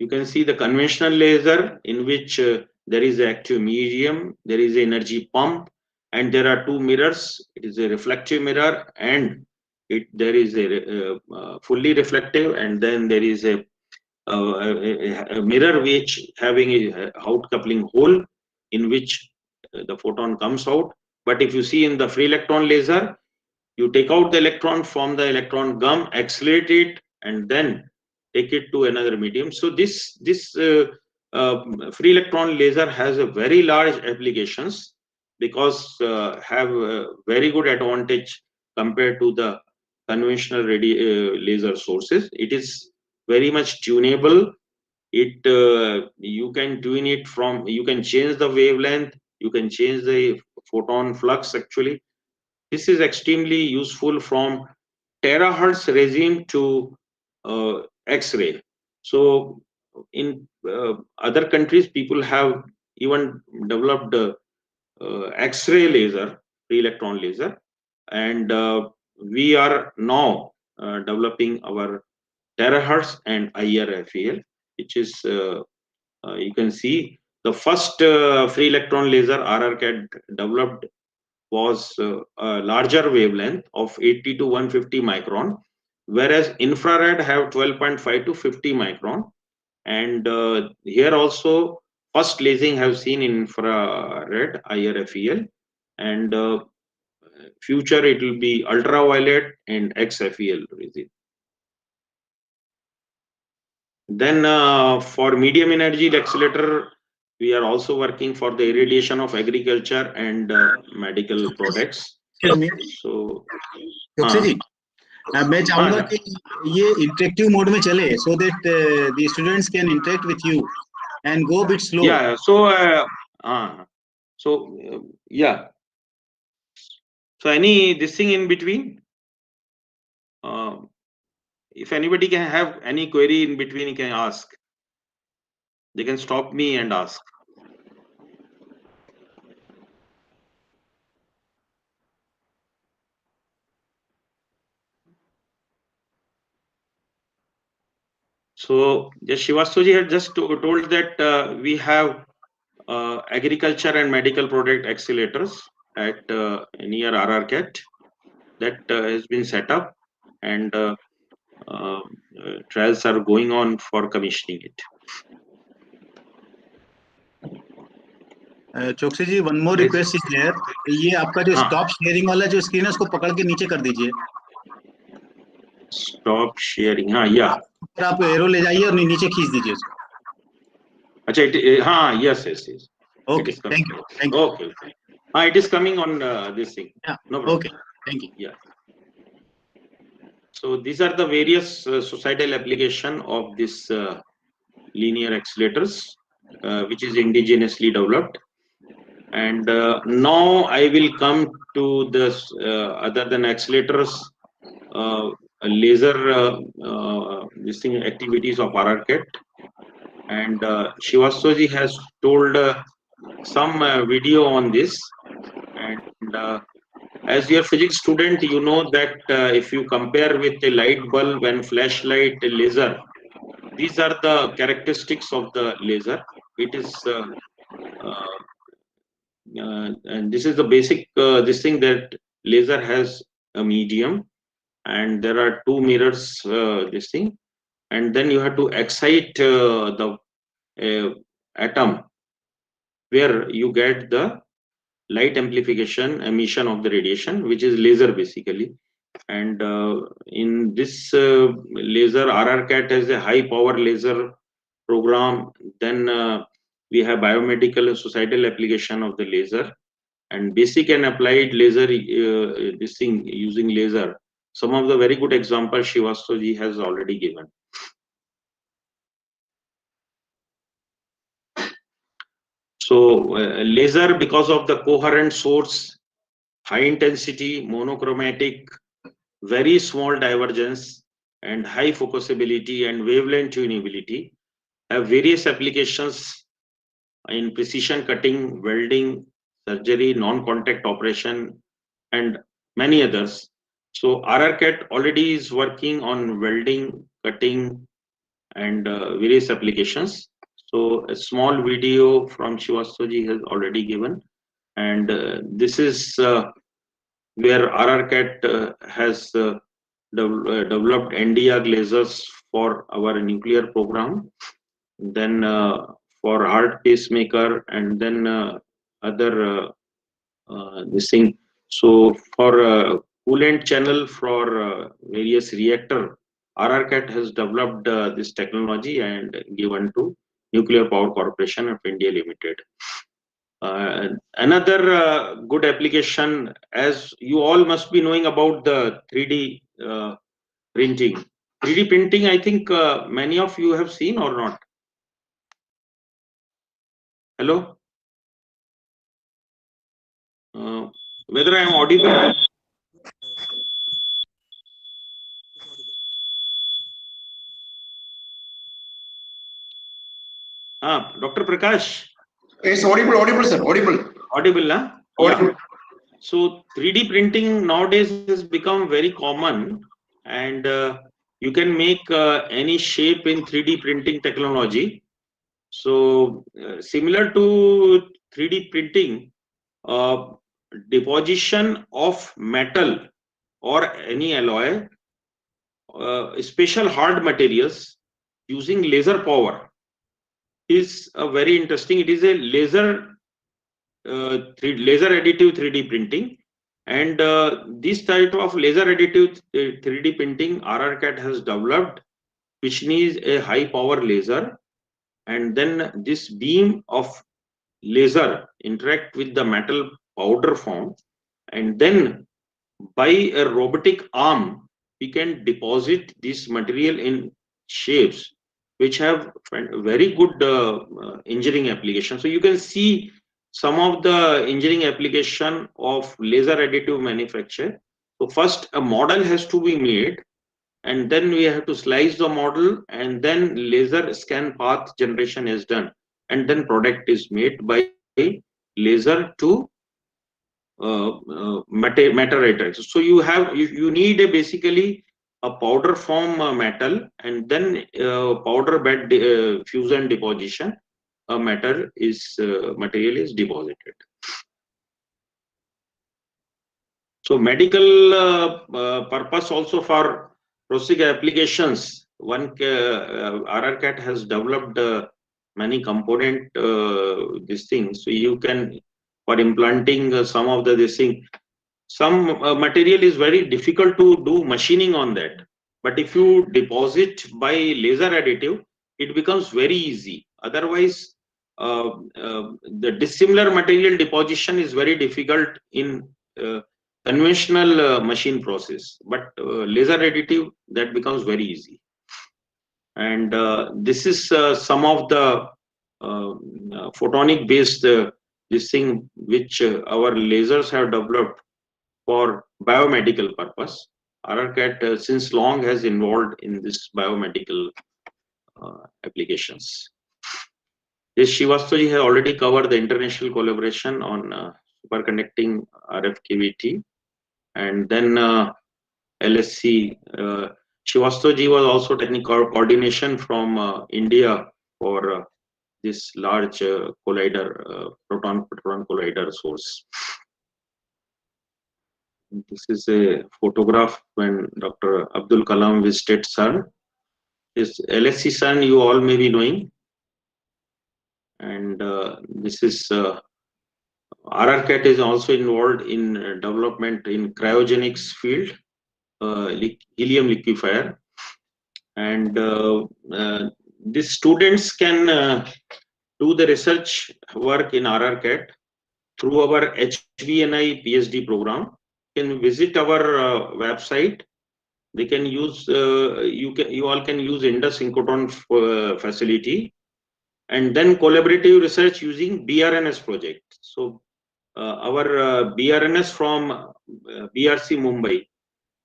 can see the conventional laser, in which there is an active medium, there is an energy pump, and there are two mirrors. It is a reflective mirror, and there is a fully reflective, and then there is a mirror which having a outcoupling hole in which the photon comes out. But if you see in the free electron laser, you take out the electron from the electron gum, accelerate it, and then take it to another medium. So this free electron laser has a very large applications, because have a very good advantage compared to the conventional laser sources. It is very much tunable. You can tune it from, you can change the wavelength, you can change the photon flux. Actually, this is extremely useful from terahertz regime to X-ray. So in other countries, people have even developed X-ray laser, free electron laser, and we are now developing our terahertz and IRFEL, which is you can see the first free electron laser RRCAT developed was a larger wavelength of 80 to 150 micron, whereas infrared have 12.5 to 50 micron. And here also first lasing have seen infrared IRFEL, and future it will be ultraviolet and XFEL regime. Then for medium energy accelerator, we are also working for the irradiation of agriculture and medical products. So Chokse जी, मैं चाहूंगा कि ये interactive mode में चले, so that the students can interact with you and go a bit slow. Yeah. So yeah. So any this thing in between. If anybody can have any query in between, you can ask. They can stop me and ask. So Shivastoji had just told that we have agriculture and medical product accelerators at near RRCAT that has been set up, and trials are going on for commissioning it. Choksi ji, one more request is there, ये आपका जो stop sharing वाला जो screen है उसको पकड़ के नीचे कर दीजिए. Stop sharing. हाँ, yeah. आप एरो ले जाइए और नीचे खींच दीजिए उसको. अच्छा, हाँ, yes. Okay, It is coming. thank you. Okay. It is coming on this thing. Yeah. No problem. Okay, thank you. Yeah. So these are the various societal application of this linear accelerators, which is indigenously developed. And now I will come to this other than accelerators, laser this thing activities of RRCAT. And Shivastoji has told some video on this. And as your physics student, you know that if you compare with a light bulb and flashlight laser, these are the characteristics of the laser. It is and this is the basic this thing, that laser has a medium and there are two mirrors, this thing, and then you have to excite the atom where you get the light amplification emission of the radiation, which is laser basically. And in this laser, RRCAT has a high power laser program. Then we have biomedical and societal application of the laser, and basic and applied laser, this thing using laser. Some of the very good examples Shivastoji has already given. So laser, because of the coherent source, high intensity, monochromatic, very small divergence, and high focusability and wavelength tunability, have various applications in precision cutting, welding, surgery, non-contact operation, and many others. So RRCAT already is working on welding, cutting, and various applications. So a small video from Shivastoji has already given, and this is where RRCAT has developed NdArc lasers for our nuclear program, then for heart pacemaker, and then other this thing. So for coolant channel for various reactor, RRCAT has developed this technology and given to Nuclear Power Corporation of India Limited. Another good application, as you all must be knowing about the 3D printing. 3D printing, I think many of you have seen or not. Hello? Whether I am audible? Dr. Prakash. It's audible, sir. Audible, huh? Audible. Yeah. So 3D printing nowadays has become very common, and you can make any shape in 3D printing technology. So similar to 3D printing, deposition of metal or any alloy, special hard materials using laser power is very interesting. It is a laser additive 3D printing, and this type of laser additive 3D printing RRCAT has developed, which needs a high power laser, and then this beam of laser interact with the metal powder form, and then by a robotic arm we can deposit this material in shapes which have very good engineering application. So you can see some of the engineering application of laser additive manufacture. So first a model has to be made, and then we have to slice the model, and then laser scan path generation is done, and then product is made by laser to matter. So you need basically a powder form metal, and then powder bed fusion deposition, a material is deposited. So medical purpose also, for prosthetic applications, RRCAT has developed many component this thing. So you can, for implanting some of this thing, some material is very difficult to do machining on that, But if you deposit by laser additive, it becomes very easy. Otherwise, the dissimilar material deposition is very difficult in conventional machine process. But laser additive, that becomes very easy. And this is some of the photonic based this thing which our lasers have developed for biomedical purpose. RRCAT since long has involved in this biomedical applications. This Srivastav has already covered the international collaboration on superconducting RFKVT, and then LSC. Srivastav was also technical coordination from India for this large collider, proton collider source. This is a photograph when Dr. Abdul Kalam visited CERN. This LSC CERN you all may be knowing. And this is RRCAT is also involved in development in cryogenics field, helium liquefier. And these students can do the research work in RRCAT through our HVNI PhD program. You can visit our website. They can use you all can use Indus synchrotron facility, and then collaborative research using BRNS project. So our BRNS from BRC Mumbai,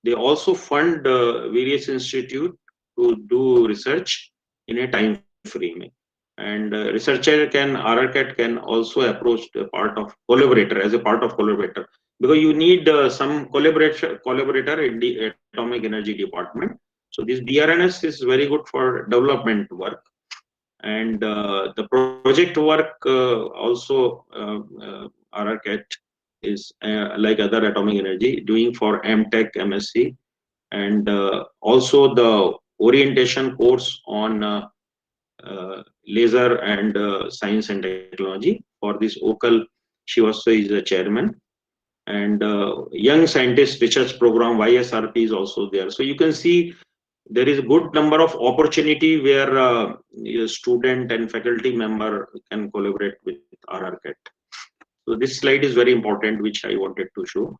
they also fund various institutes to do research in a time frame. And researcher can, RRCAT can also approach the part of collaborator as a part of collaborator, because you need some collaborator in the atomic energy department. So this BRNS is very good for development work. And the project work also RRCAT is like other atomic energy doing for MTech, MSc, and also the orientation course on laser and science and technology. For this OCAL, Srivastav is the chairman, and young scientist research program YSRP is also there. So you can see there is a good number of opportunity where a student and faculty member can collaborate with RRCAT. So this slide is very important, which I wanted to show.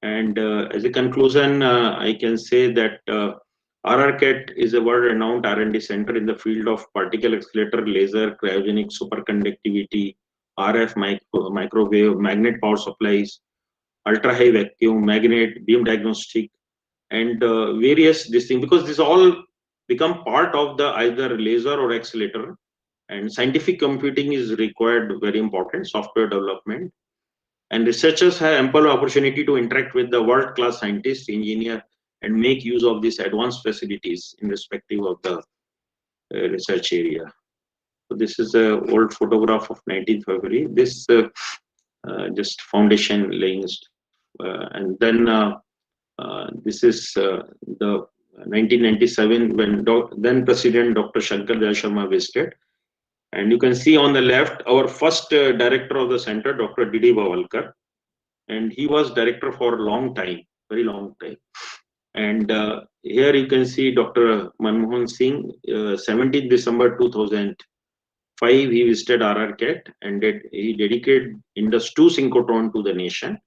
And as a conclusion, I can say that RRCAT is a world-renowned R&D center in the field of particle accelerator, laser, cryogenic, superconductivity, RF, microwave, magnet power supplies, ultra-high vacuum, magnet, beam diagnostic, and various this thing, because this all become part of the either laser or accelerator. And scientific computing is required, very important, software development. And researchers have ample opportunity to interact with the world-class scientists, engineer, and make use of these advanced facilities in respective of the research area. So this is an old photograph of 19th February. This just foundation laying, and then this is the 1997 when then President Dr. Shankar Dayal Sharma visited. And you can see on the left our first director of the center, Dr. D.D. Bawalkar, and he was director for a long time, very long time. And here you can see Dr. Manmohan Singh, 17th December 2005, he visited RRCAT, and he dedicated Indus 2 synchrotron to the nation.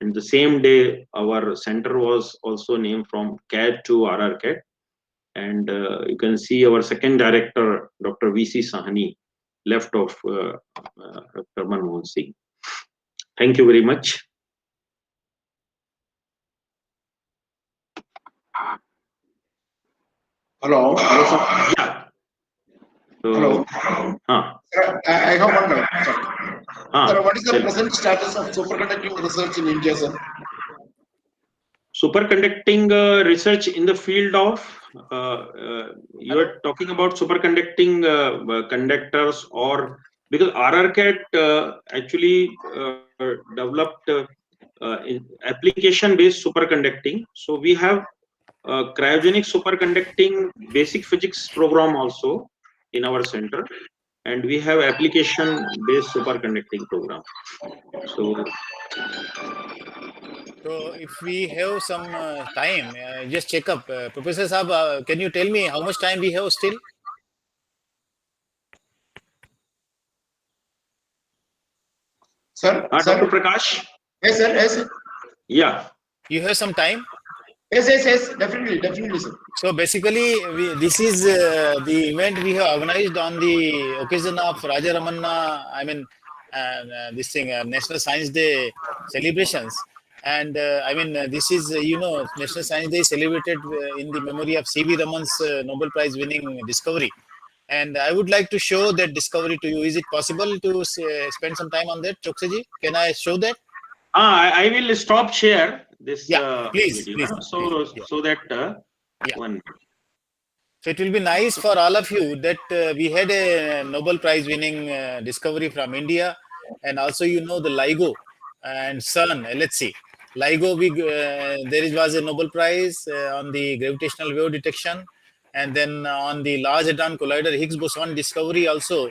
And the same day, our center was also named from CAT to RRCAT. And you can see our second director, Dr. V.C. Sahani, left of Dr. Manmohan Singh. Thank you very much. Hello. Yeah. So, Hello. Sir, I have one doubt. Sir, what is the present status of superconducting research in India, sir? Superconducting research in the field of you are talking about superconducting conductors, or because RRCAT actually developed application-based superconducting. So we have cryogenic superconducting basic physics program also in our center, and we have application-based superconducting program. So So if we have some time, just check up. Professor Saab, can you tell me how much time we have still? Sir, Dr. Prakash? Yes, sir. Yes, sir. Yeah. You have some time? Yes. Definitely, sir. So basically, this is the event we have organized on the occasion of Raja Ramanna, this thing, National Science Day celebrations. And this is, National Science Day celebrated in the memory of C.V. Raman's Nobel Prize winning discovery. And I would like to show that discovery to you. Is it possible to spend some time on that, Choksaji? Can I show that? I will stop share this please, video. please, So that Yeah. one. So it will be nice for all of you that we had a Nobel Prize winning discovery from India, and also the LIGO and CERN, LHC. LIGO, was a Nobel Prize on the gravitational wave detection, and then on the Large Hadron Collider Higgs boson discovery also,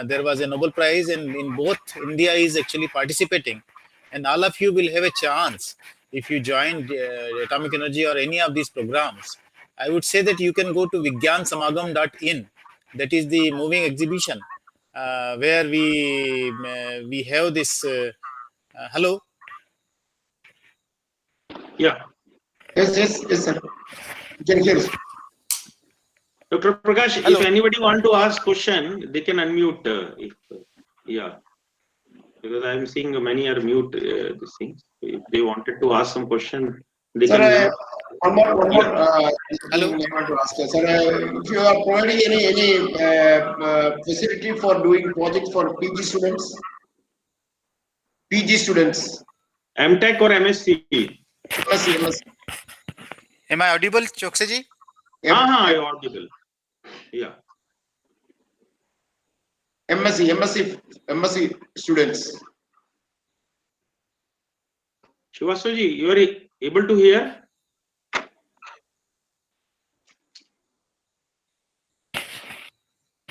there was a Nobel Prize, and in both India is actually participating, and all of you will have a chance if you join Atomic Energy or any of these programs. I would say that you can go to vigyansamagam.in. That is the moving exhibition where we have this. Hello. Yeah. Yes, sir. You can hear us. Dr. Prakash, Hello. if anybody want to ask question, they can unmute. Because I am seeing many are mute these things. If they wanted to ask some question, they Sir, can. one more. Hello. Thing I want to ask, sir. If you are providing any facility for doing projects for PG students? MTech or MSc? MSc. Am I audible, Choksaji? I'm audible. Yeah. MSc students. Shivasaji, you are able to hear?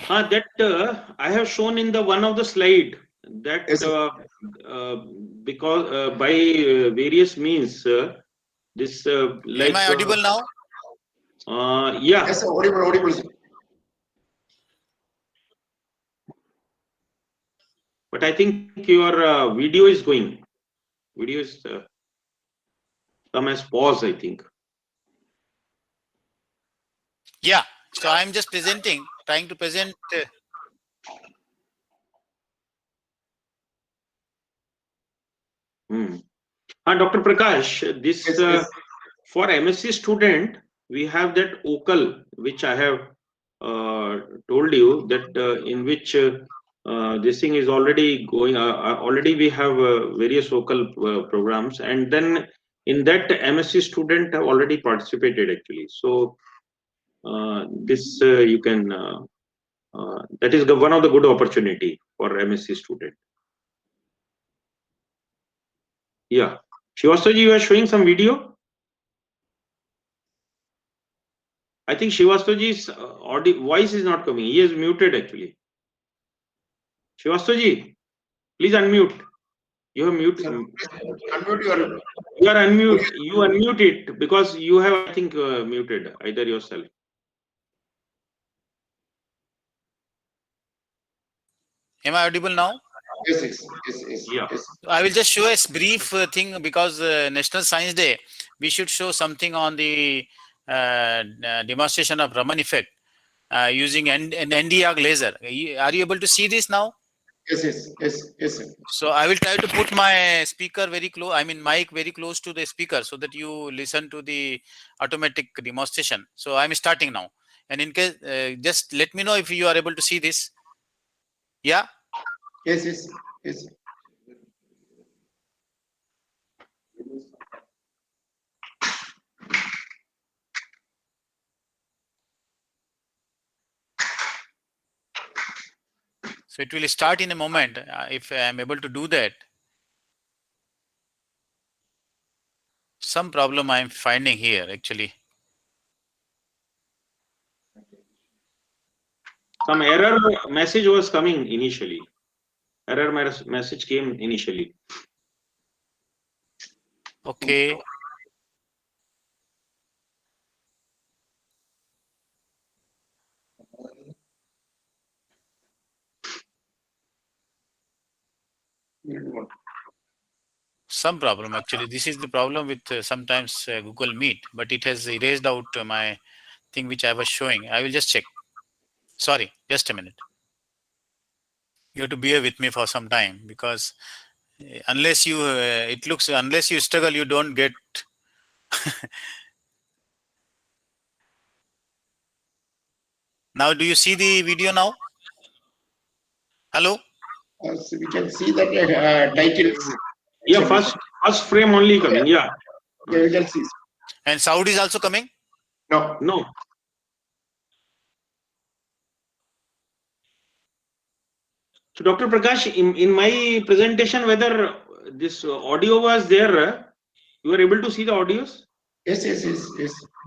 That I have shown in the one of the slide that Yes, because by various means this like. Am I audible now? Yeah. Yes, sir. Audible. Sir. But I think your video is going. Video is come as pause, I think. Yeah. So I'm just trying to present. Dr. Prakash, this Yes. for MSc student, we have that OCAL, which I have told you that in which this thing is already going. Already we have various OCAL programs, and then in that MSc student have already participated actually. So this you can that is one of the good opportunity for MSc student. Yeah, Shivasaji, you are showing some video. I think Shivasaji's voice is not coming. He is muted actually. Shivasaji, please unmute. You have mute. Sir, unmute your. You are unmute. You unmute it because you have, I think, muted either yourself. Am I audible now? Yes. Yeah. Yes. I will just show a brief thing because National Science Day, we should show something on the demonstration of Raman effect using an ND-arc laser. Are you able to see this now? Yes, sir. So I will try to put my speaker very close, mic very close to the speaker so that you listen to the automatic demonstration. So I'm starting now. And in case, just let me know if you are able to see this. Yeah? Yes. So it will start in a moment if I am able to do that. Some problem I am finding here actually. Some error message was coming initially. Error message came initially. Okay. Some problem actually. This is the problem with sometimes Google Meet, but it has erased out my thing which I was showing. I will just check. Sorry, just a minute. You have to bear with me for some time because unless you, it looks, unless you struggle, you don't get. Now, do you see the video now? Hello? So we can see that titles. Yeah, first frame only coming. Yeah. Yeah, you can see. And sound is also coming? No. No. So, Dr. Prakash, in my presentation, whether this audio was there, you were able to see the audios? Yes.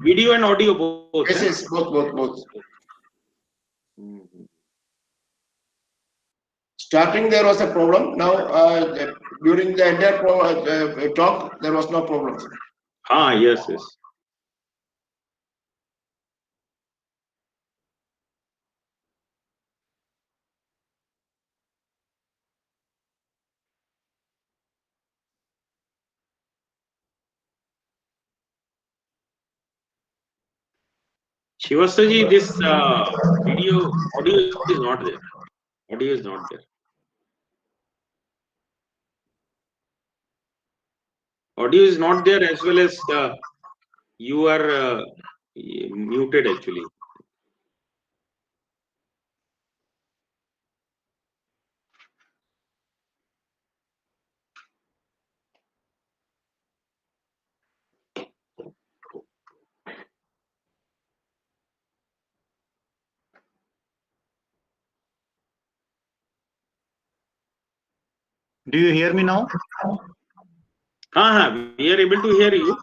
Video and audio both. Yes, both. Starting there was a problem. Now during the entire talk there was no problem. Yes. Shivasaji, this audio is not there. Audio is not there. Audio is not there, as well as you are muted actually. Do you hear me now? We are able to hear you,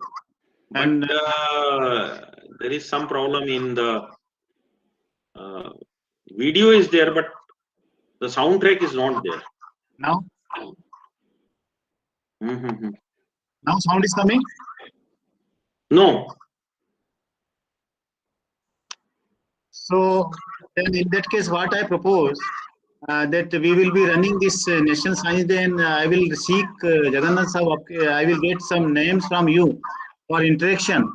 but And there is some problem in the video is there, but the soundtrack is not there. now? Mm-hmm. Now sound is coming? No. So then in that case, what I propose that we will be running this National Science Day, and I will seek Jagannath Sahab. I will get some names from you for interaction.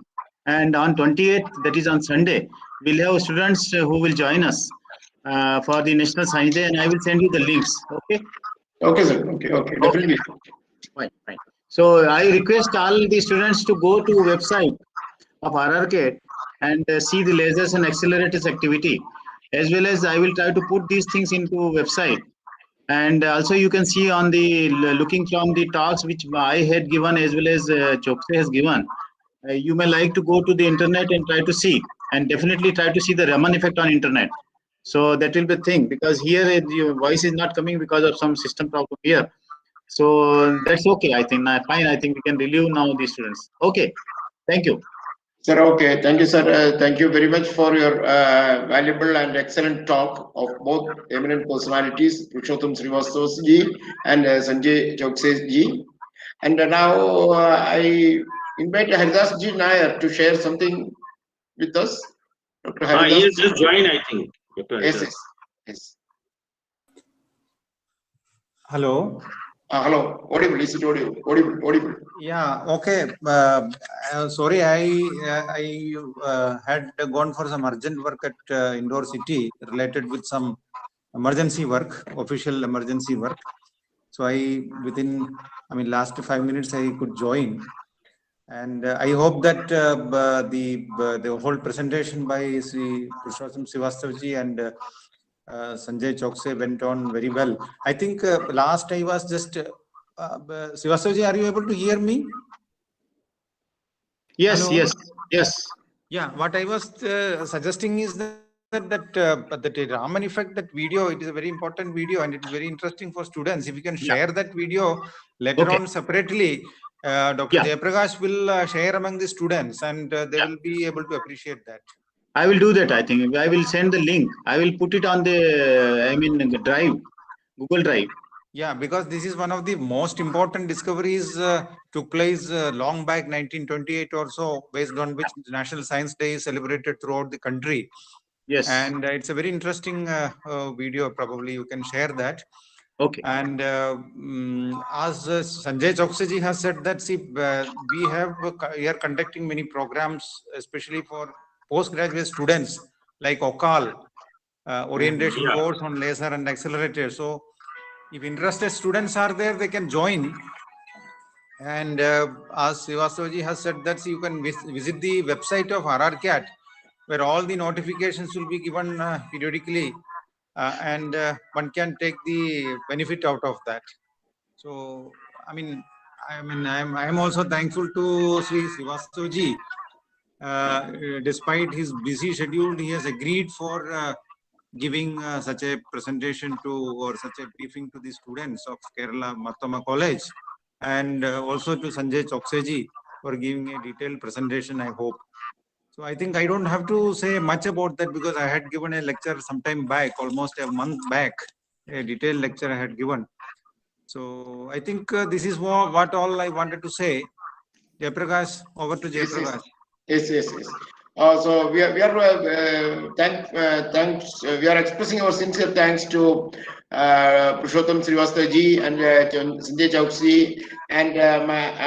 And on 28th, that is on Sunday, we'll have students who will join us for the National Science Day, and I will send you the links. Okay. Okay, sir. Okay, definitely. Fine. So I request all the students to go to website of RRCAT and see the lasers and accelerators activity, as well as I will try to put these things into website. And also you can see on the looking from the talks which I had given as well as Chokse has given, you may like to go to the internet and try to see, and definitely try to see the Raman effect on internet. So that will be the thing, because here your voice is not coming because of some system problem here. So that's okay. I think fine. I think we can relieve now the students. Okay. Thank you. Sir, okay. Thank you, sir. Thank you very much for your valuable and excellent talk of both eminent personalities, Purushottam Srivastava ji and Sanjay Chokse ji. And now I invite Haridas ji Nair to share something with us. Dr. He Haridas. has just joined, I think. Yes. Hello. Hello. Audible. Is it audible? Yeah. Okay. Sorry, I had gone for some urgent work at Indore City related with some emergency work, official emergency work. So last 5 minutes I could join, and I hope that the whole presentation by Sri Purushottam Srivastava and Sanjay Chokse went on very well. I think last I was just Srivastava, are you able to hear me? Yes. Hello? Yes. Yeah, what I was suggesting is that Raman effect, that video, it is a very important video and it is very interesting for students. If you can share that video later on separately, Dr. Jayaprakash will share among the students, and they will be able to appreciate that. I will do that. I think I will send the link. I will put it on the Drive, Google Drive. Yeah, because this is one of the most important discoveries took place long back, 1928 or so, based on which National Science Day is celebrated throughout the country. Yes. And it's a very interesting video. Probably you can share that. Okay. And as Sanjay Choksaji has said that, see, we are conducting many programs, especially for postgraduate students like OCAL, orientation Yeah. course on laser and accelerator. So if interested students are there, they can join. And as Srivastavaji has said that, you can visit the website of RRCAT, where all the notifications will be given periodically, and one can take the benefit out of that. So, I'm also thankful to Sri Srivastavaji. Despite his busy schedule, he has agreed for giving such a presentation or such a briefing to the students of Kerala Mattama College, and also to Sanjay Chokseji for giving a detailed presentation, I hope. So I think I don't have to say much about that, because I had given a lecture sometime back, almost a month back, a detailed lecture I had given. So I think this is what all I wanted to say. Jayaprakash, over to Jayaprakash. Yes. So we are we are expressing our sincere thanks to Purushottam Srivastavaji and Sanjay Chowkshi and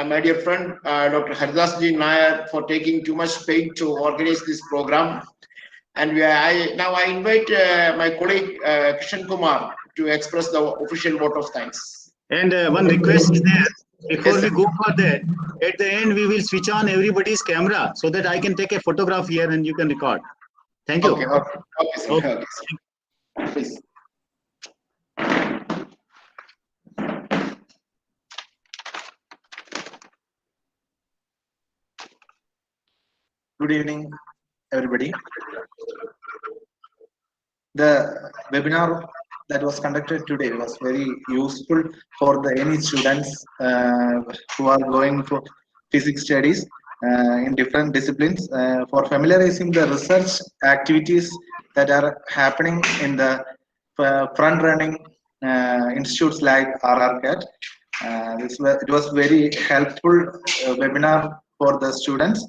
my dear friend Dr. Haridasji Nair for taking too much pain to organize this program. And I invite my colleague Kishan Kumar to express the official vote of thanks. And one request is there. Before Yes, we sir. go for that, at the end we will switch on everybody's camera so that I can take a photograph here and you can record. Thank you. Okay, sir. Okay. Okay, sir. Please. Good evening, everybody. The webinar that was conducted today was very useful for any students who are going for physics studies in different disciplines, for familiarizing the research activities that are happening in the front-running institutes like RRCAT. It was very helpful webinar for the students.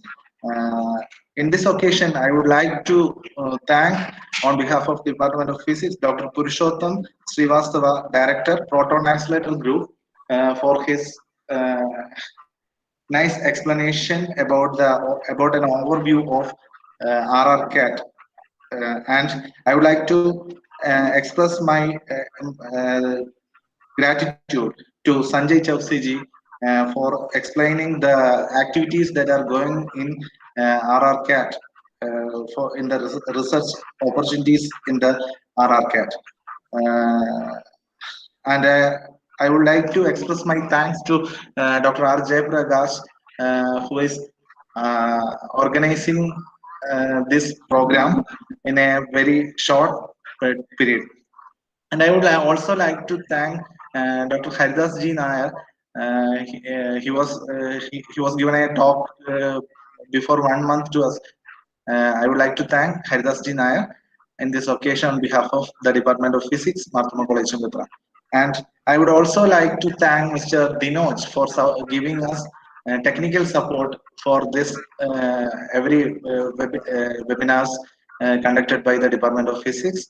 In this occasion, I would like to thank, on behalf of Department of Physics, Dr. Purushottam Srivastava, Director, Proton Accelerator Group, for his nice explanation about an overview of RRCAT. And I would like to express my gratitude to Sanjay Chowsiji for explaining the activities that are going in RRCAT for in the research opportunities in the RRCAT. And I would like to express my thanks to Dr. R. Jayaprakash, who is organizing this program in a very short period. And I would also like to thank Dr. Haridas Ji Nair. He was given a talk before 1 month to us. I would like to thank Haridas Ji Nair in this occasion on behalf of the Department of Physics, Marthama College, Chandra. And I would also like to thank Mr. Dinoj for giving us technical support for this every webinars conducted by the Department of Physics.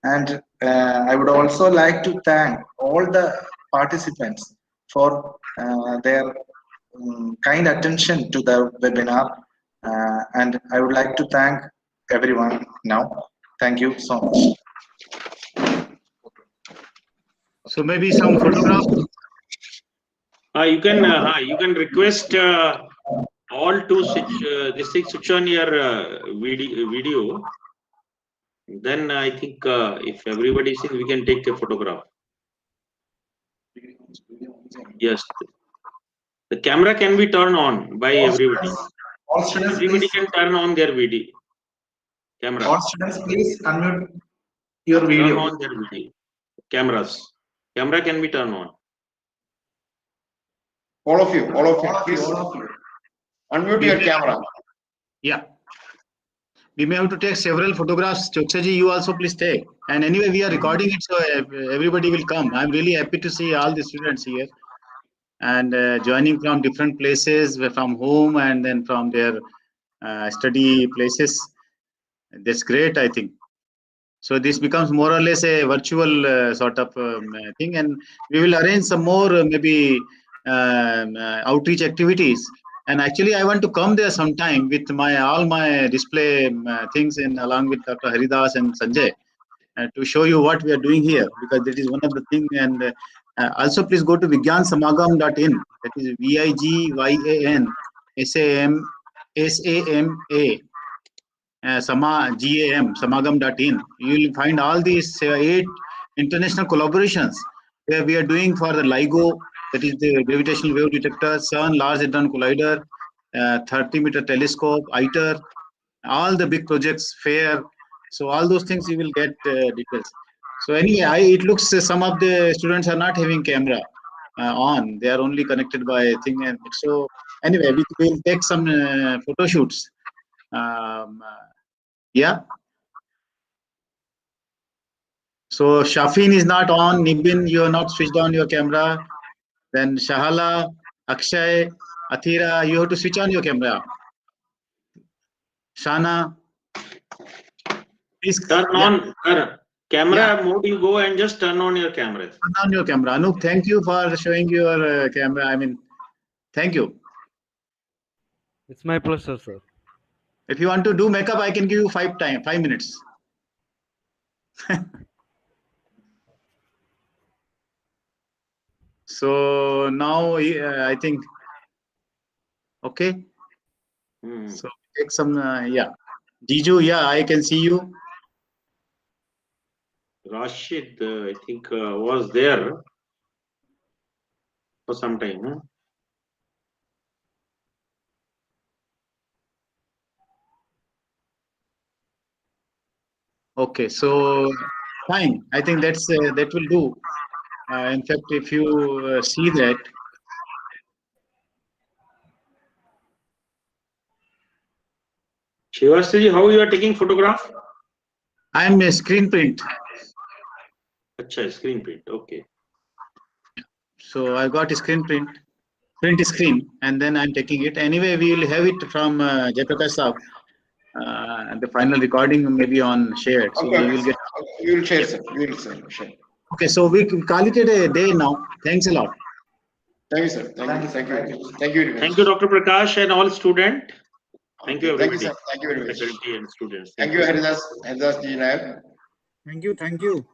And I would also like to thank all the participants for their kind attention to the webinar. And I would like to thank everyone now. Thank you so much. So maybe some photographs. You can request all to switch on your video. Then I think if everybody is in, we can take a photograph. Yes, the camera can be turned on by everybody. All students, Everybody please, can turn on their video camera. all students, please unmute your video. Turn on their video cameras. Camera can be turned on. All of you, please unmute your camera. Yeah. we may have to take several photographs. Choksaji, you also please take. And anyway, we are recording it, so everybody will come. I'm really happy to see all the students here and joining from different places, from home and then from their study places. That's great, I think. So this becomes more or less a virtual sort of thing, and we will arrange some more maybe outreach activities. And actually, I want to come there sometime with all my display things, and along with Dr. Haridas and Sanjay, to show you what we are doing here, because that is one of the things. And also, please go to vigyansamagam.in. That is VIGYAN SAMA. Samagam.in. You will find all these 8 international collaborations where we are doing for the LIGO, that is the gravitational wave detector, CERN Large Hadron Collider, 30-meter telescope, ITER, all the big projects, FAIR. So all those things you will get details. So anyway, it looks some of the students are not having camera on. They are only connected by thing. And so anyway, we will take some photo shoots. Yeah. So Shafin is not on. Nibin, you are not switched on your camera. Then Shahala, Akshay, Athira, you have to switch on your camera. Shana, please Turn on camera mode. You go and just turn on your camera. Turn on your camera. Anup, thank you for showing your camera. I mean, thank you. It's my pleasure, sir. If you want to do makeup, I can give you 5 minutes. So now I think, okay. So take some, Jiju, I can see you. Rashid, I think, was there for some time. Huh? Okay, so fine. I think that will do. In fact, if you see that. Shivastri, how you are taking photograph? I am a screen print. Achha, screen print. Okay. So I got a screen print screen, and then I'm taking it. Anyway, we will have it from Jayaprakash Saab. The final recording maybe on shared. So okay. We will get. We will share, sir. We will share. Okay, so we call it a day now. Thanks a lot. Thank you, sir. Thank you. Thank you very much. Thank you, Dr. Prakash, and all students. Thank you, everybody. Thank you, sir. Thank you very much. Faculty and students. Thank you, Haridas ji Nayak. Thank you.